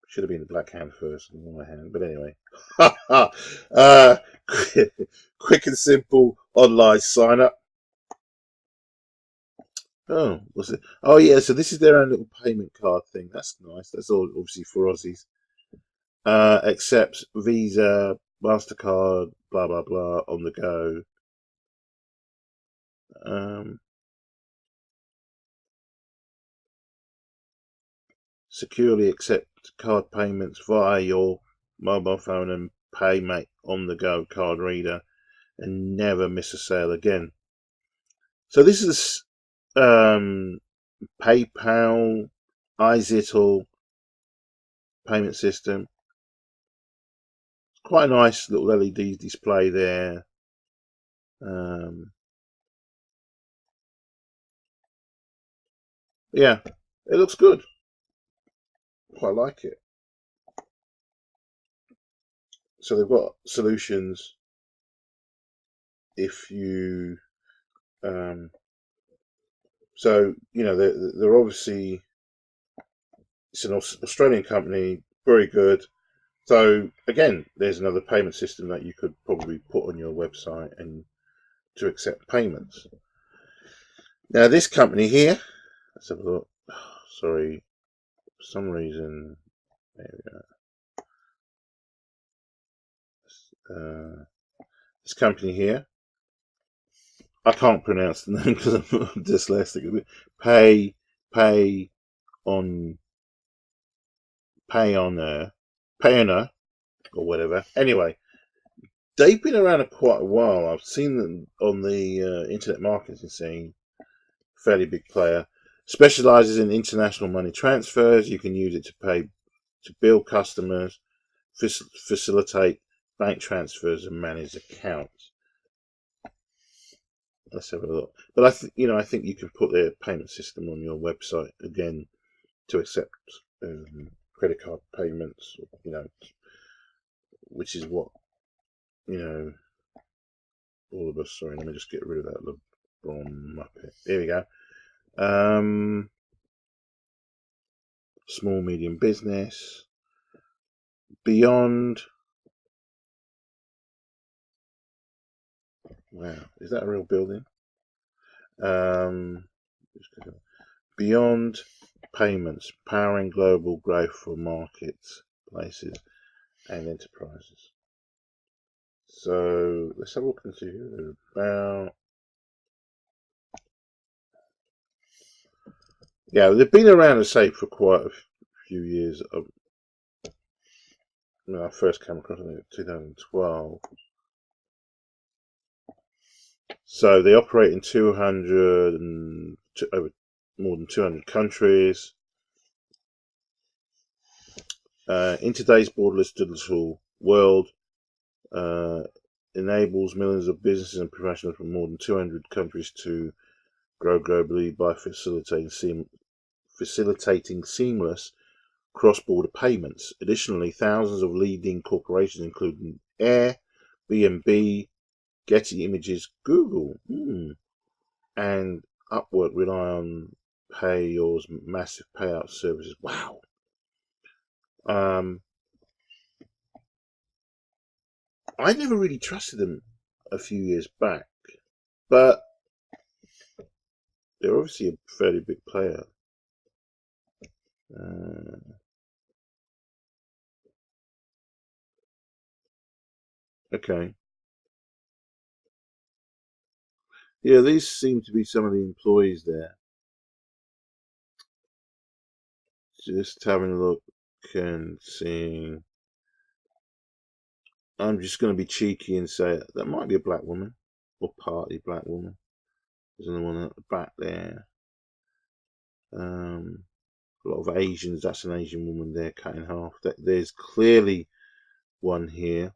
Should have been the black hand first and the white hand, but anyway. Quick and simple online sign up. Oh, what's it? Oh yeah, so this is their own little payment card thing. That's nice. That's all obviously for Aussies. Accepts Visa, MasterCard, blah blah blah on the go. Securely accept card payments via your mobile phone and pay mate on the go card reader and never miss a sale again. So this is PayPal, iZettle payment system. It's quite a nice little LED display there. Yeah, it looks good. Quite like it. So they've got solutions if you so you know they're obviously, it's an Australian company, very good. So again, there's another payment system that you could probably put on your website and to accept payments. Now this company here, let's have a look. Sorry, for some reason, there we go. This company here, I can't pronounce the name because I'm dyslexic. Pay on Payoneer or whatever. Anyway, they've been around quite a while. I've seen them on the internet marketing scene. Fairly big player. Specializes in international money transfers. You can use it to pay, to bill customers, facilitate bank transfers, and manage accounts. Let's have a look. But I think you can put their payment system on your website again to accept credit card payments. Which is what all of us. Sorry, let me just get rid of that LeBron Muppet. There we go. Small medium business. Beyond. Wow, is that a real building? Beyond payments, powering global growth for markets, places, and enterprises. So let's have a look and see who they're about. Yeah, they've been around, I say, for quite a few years. When I first came across them in 2012. So they operate in 200 and over more than 200 countries. In today's borderless digital world, enables millions of businesses and professionals from more than 200 countries to grow globally by facilitating seamless cross-border payments. Additionally, thousands of leading corporations, including Airbnb, Getty Images, Google, and Upwork, rely on Payor's massive payout services. Wow. I never really trusted them a few years back, but they're obviously a fairly big player. Okay. Yeah, these seem to be some of the employees there. Just having a look and seeing. I'm just going to be cheeky and say that might be a black woman, or partly black woman. There's another one at the back there. A lot of Asians. That's an Asian woman there, cut in half. There's clearly one here.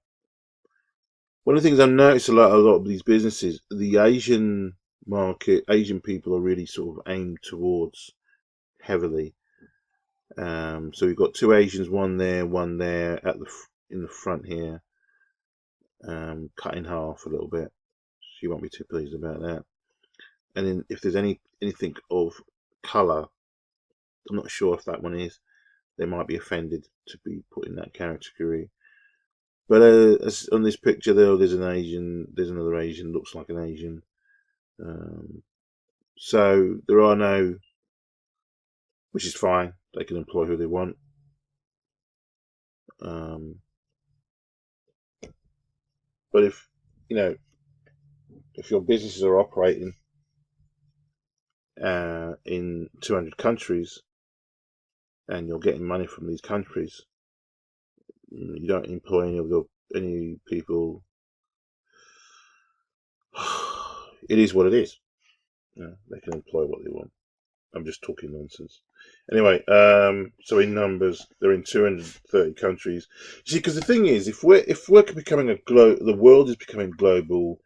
One of the things I've noticed a lot of these businesses, the Asian market, Asian people are really sort of aimed towards heavily. So we've got two Asians, one there at in the front here, cut in half a little bit. She won't be too pleased about that. And then if there's anything of colour, I'm not sure if that one is. They might be offended to be put in that category. But as on this picture, there's an Asian, there's another Asian, looks like an Asian. So there are no, which is fine. They can employ who they want. But if your businesses are operating in 200 countries and you're getting money from these countries, you don't employ any people. It is what it is. They can employ what they want. I'm just talking nonsense. Anyway, so in numbers, they're in 230 countries. See, because the thing is, if we're becoming the world is becoming global,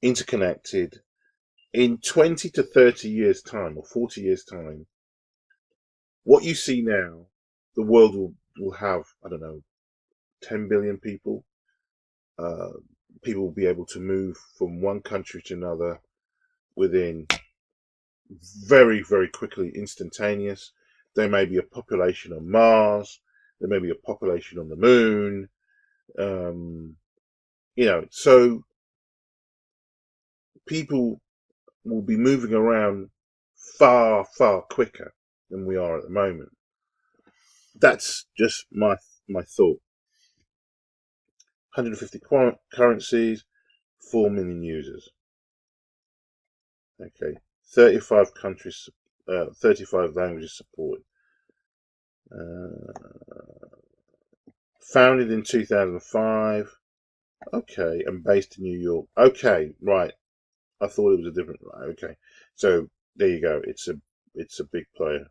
interconnected. In 20 to 30 years' time, or 40 years' time, what you see now, the world will have, I don't know, 10 billion people. People will be able to move from one country to another within very, very quickly, instantaneous. There may be a population on Mars. There may be a population on the moon. So people will be moving around far, far quicker than we are at the moment. That's just my thought. 150 currencies, 4 million users. Okay, 35 countries, 35 languages supported. Founded in 2005. Okay, and based in New York. Okay, right. I thought it was a different. Okay, so there you go. It's a big player.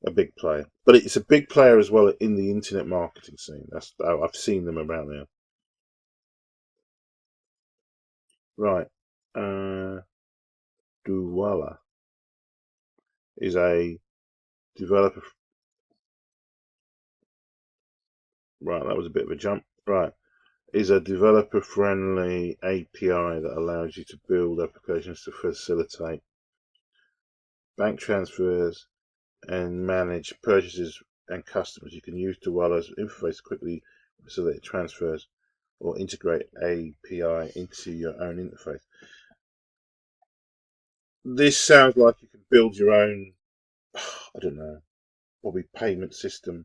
A big player, but it's a big player as well in the internet marketing scene. I've seen them around there. Right, Douala is a developer. Right, that was a bit of a jump. Right, is a developer-friendly API that allows you to build applications to facilitate bank transfers and manage purchases and customers. You can use Douala's interface to quickly facilitate transfers or integrate API into your own interface. This sounds like you can build your own, I don't know, probably payment system.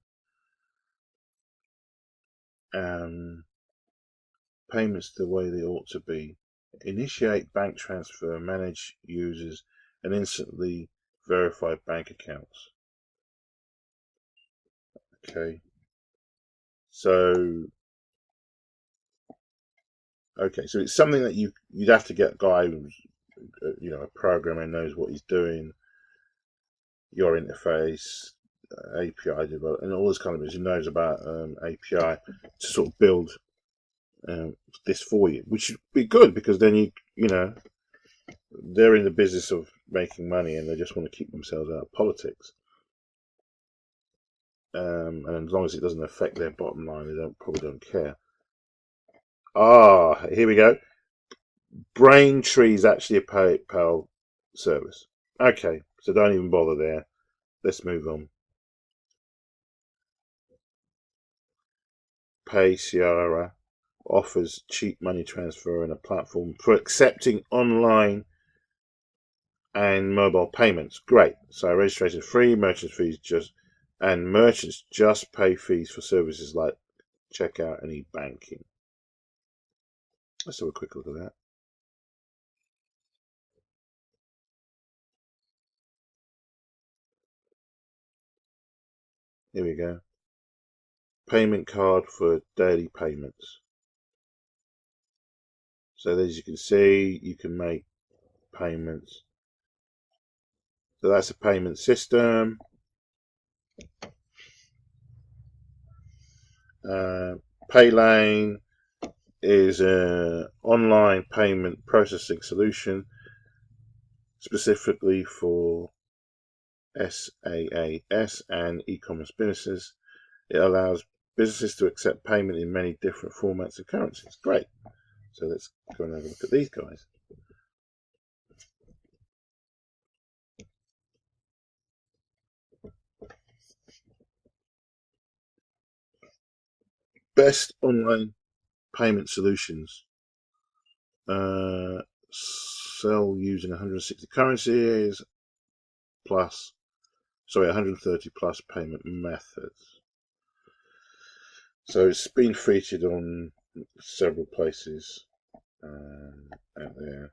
Payments the way they ought to be. Initiate bank transfer, manage users, and instantly verify bank accounts. Okay. So it's something that you'd have to get a guy who's a programmer knows what he's doing, your interface, API development, and all this kind of business, who knows about API to sort of build this for you, which would be good because then they're in the business of making money and they just want to keep themselves out of politics. And as long as it doesn't affect their bottom line, they probably don't care. Here we go. Braintree is actually a PayPal service. Okay, so don't even bother there. Let's move on. PaySierra offers cheap money transfer and a platform for accepting online and mobile payments. Great. So registration free, merchants just pay fees for services like checkout and e-banking. Let's have a quick look at that. Here we go. Payment card for daily payments. So as you can see, you can make payments. So that's a payment system. Paylane is an online payment processing solution specifically for SaaS and e-commerce businesses. It allows businesses to accept payment in many different formats and currencies. Great. So let's go and have a look at these guys. Best online payment solutions. Sell using 160 currencies plus, 130 plus payment methods. So it's been featured on several places out there.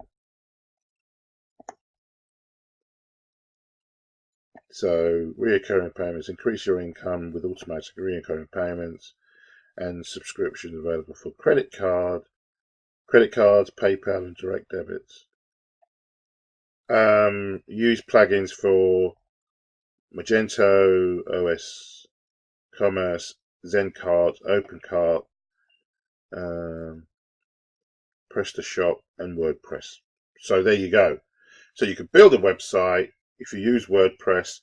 So reoccurring payments, increase your income with automatic reoccurring payments and subscriptions available for credit cards, PayPal and direct debits. Use plugins for Magento, OS Commerce, ZenCart, OpenCart, PrestaShop and WordPress. So there you go. So you can build a website if you use WordPress.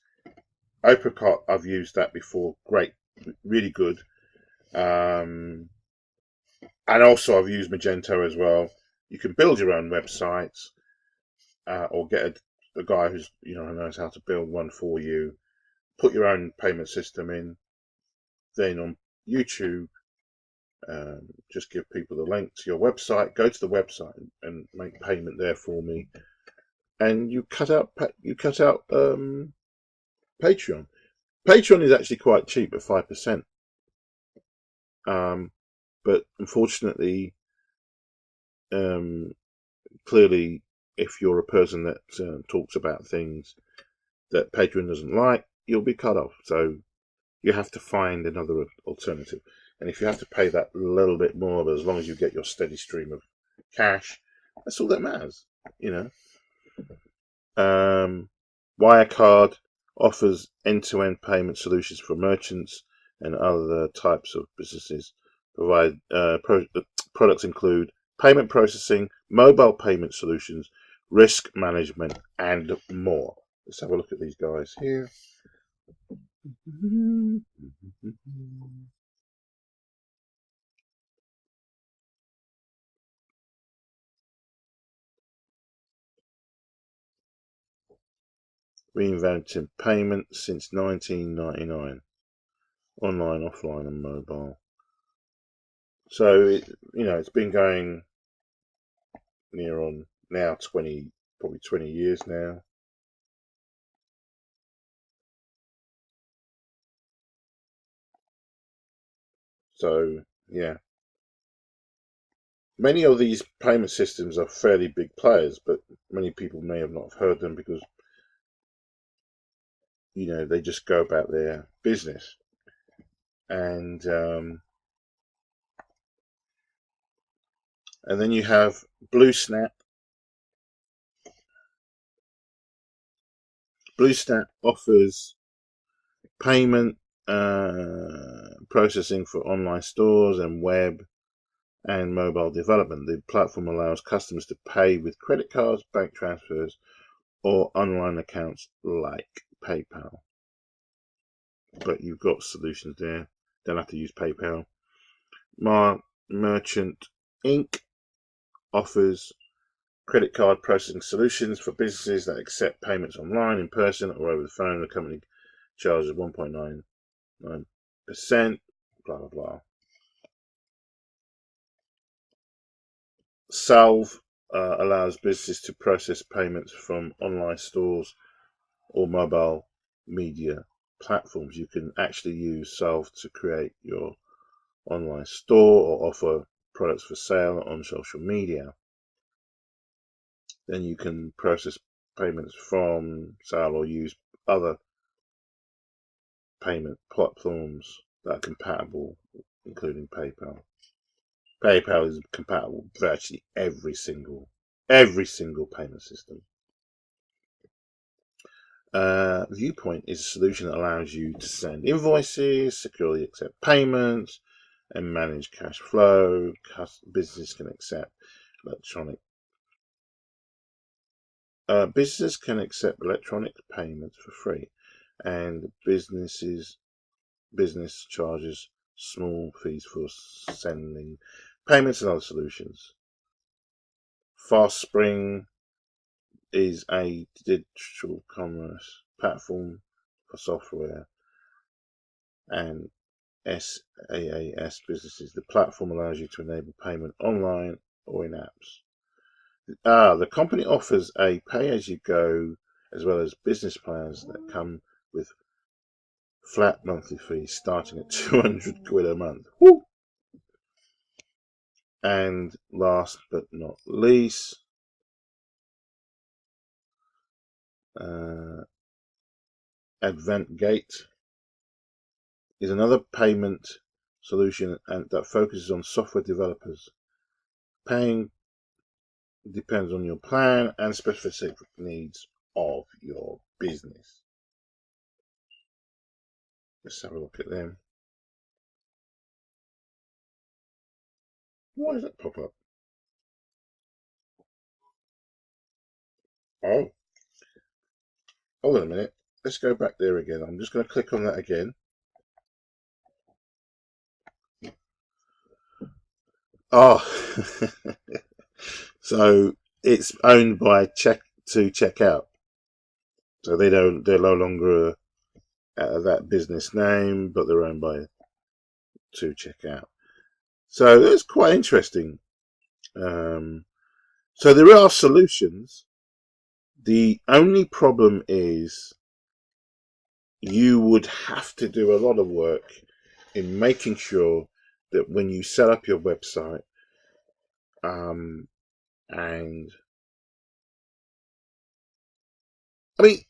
OpenCart, I've used that before. Great, really good. And also I've used Magento as well. You can build your own websites or get a guy who's knows how to build one for you. Put your own payment system in. Then on YouTube, just give people the link to your website. Go to the website and make payment there for me. And you cut out Patreon. Patreon is actually quite cheap at 5%. But unfortunately, clearly, if you're a person that talks about things that Patreon doesn't like, you'll be cut off. So you have to find another alternative. And if you have to pay that little bit more, but as long as you get your steady stream of cash, that's all that matters, Wirecard offers end-to-end payment solutions for merchants and other types of businesses. Products include payment processing, mobile payment solutions, risk management, and more. Let's have a look at these guys here. Reinventing payment since 1999. Online, offline, and mobile. So it's been going near on now probably 20 years now. So yeah, many of these payment systems are fairly big players, but many people may have not heard them because they just go about their business. And then you have BlueSnap. BlueSnap offers payment processing for online stores and web and mobile development. The platform allows customers to pay with credit cards, bank transfers, or online accounts like PayPal. But you've got solutions there. Don't have to use PayPal. Merchant Inc. offers credit card processing solutions for businesses that accept payments online, in person, or over the phone. The company charges 1.99%. Blah blah blah. Salve allows businesses to process payments from online stores or mobile media platforms. You can actually use Salve to create your online store or offer products for sale on social media. Then you can process payments from sale or use other payment platforms that are compatible, including PayPal. PayPal is compatible with virtually every single payment system. Viewpoint is a solution that allows you to send invoices, securely accept payments, and manage cash flow. Businesses can accept electronic payments for free, and business charges small fees for sending payments and other solutions. FastSpring is a digital commerce platform for software and SaaS businesses. The platform allows you to enable payment online or in apps. The company offers a pay-as-you-go as well as business plans that come with flat monthly fees starting at 200 quid a month. Woo! And last but not least, AdventGate is another payment solution that focuses on software developers. Paying depends on your plan and specific needs of your business. Let's have a look at them. Why does that pop up? Oh, hold on a minute. Let's go back there again. I'm just going to click on that again. Oh, so it's owned by Checkout. So they're no longer that business name, but they're owned by Checkout. So that's quite interesting. So there are solutions. The only problem is you would have to do a lot of work in making sure that when you set up your website, and I mean,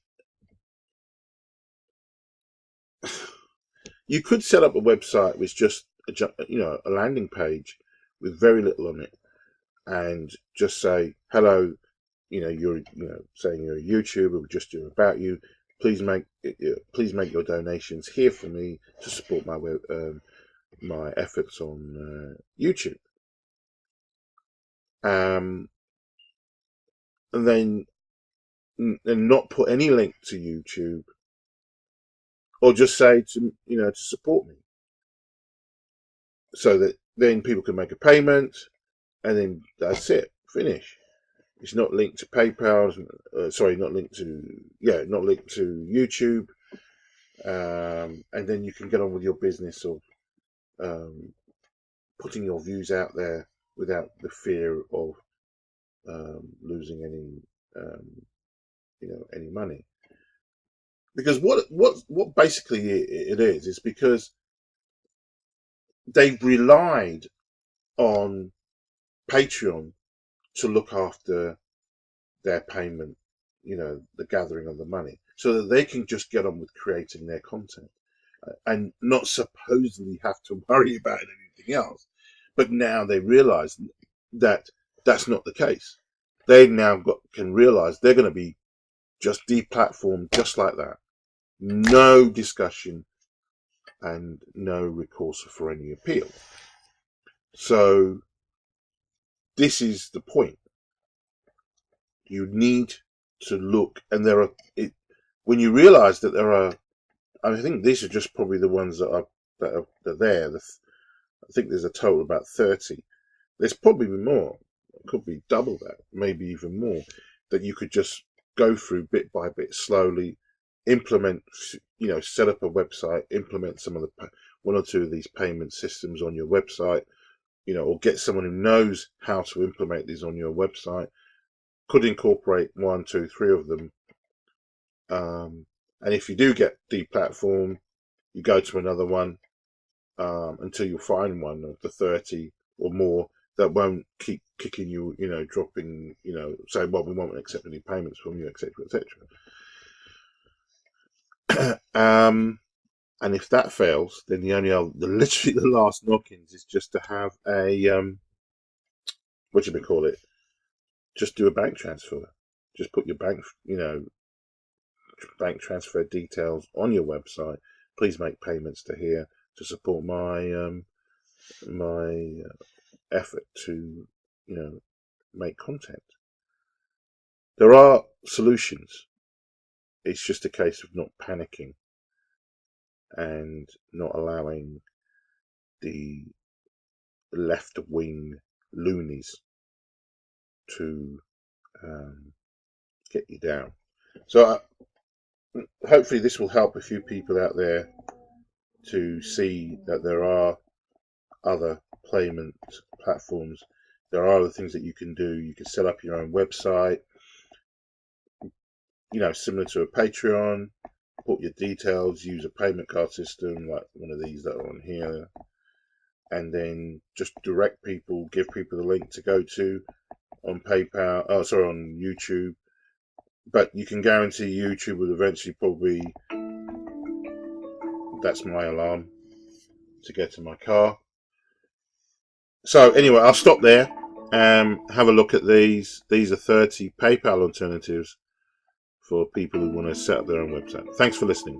you could set up a website with just a landing page with very little on it, and just say, hello, you're saying you're a YouTuber, we just do about you. Please make your donations here for me to support my efforts on YouTube. And then and not put any link to YouTube, or just say to support me, so that then people can make a payment, and then that's it, finish. It's not linked to PayPal. Not linked to YouTube, and then you can get on with your business of putting your views out there without the fear of losing any money. Because what basically it is because they've relied on Patreon to look after their payment, the gathering of the money, so that they can just get on with creating their content and not supposedly have to worry about anything else. But now they realize that that's not the case. They now can realize they're going to be just deplatformed just like that. No discussion and no recourse for any appeal. So this is the point. You need to look, and when you realize that there are, I think these are just probably the ones that are there. I think there's a total of about 30. There's probably more. It could be double that, maybe even more, that you could just go through bit by bit slowly, implement, set up a website, implement some of the one or two of these payment systems on your website, or get someone who knows how to implement these on your website. Could incorporate 1, 2, 3 of them. And if you do get deplatformed, you go to another one until you find one of the 30 or more that won't keep kicking you, dropping, saying, well, we won't accept any payments from you, etc., etc. And if that fails, then literally the last knock-ins is just to have a what do you call it? Just do a bank transfer. Just put your bank transfer details on your website. Please make payments to here to support my effort to make content. There are solutions. It's just a case of not panicking and not allowing the left-wing loonies to get you down. So hopefully this will help a few people out there to see that there are other payment platforms. There are other things that you can do. You can set up your own website, similar to a Patreon, put your details, use a payment card system like one of these that are on here, and then just direct people, give people the link to go to on PayPal, on YouTube. But you can guarantee YouTube will eventually probably, that's my alarm to get to my car. So anyway, I'll stop there. Have a look at these. These are 30 PayPal alternatives for people who want to set up their own website. Thanks for listening.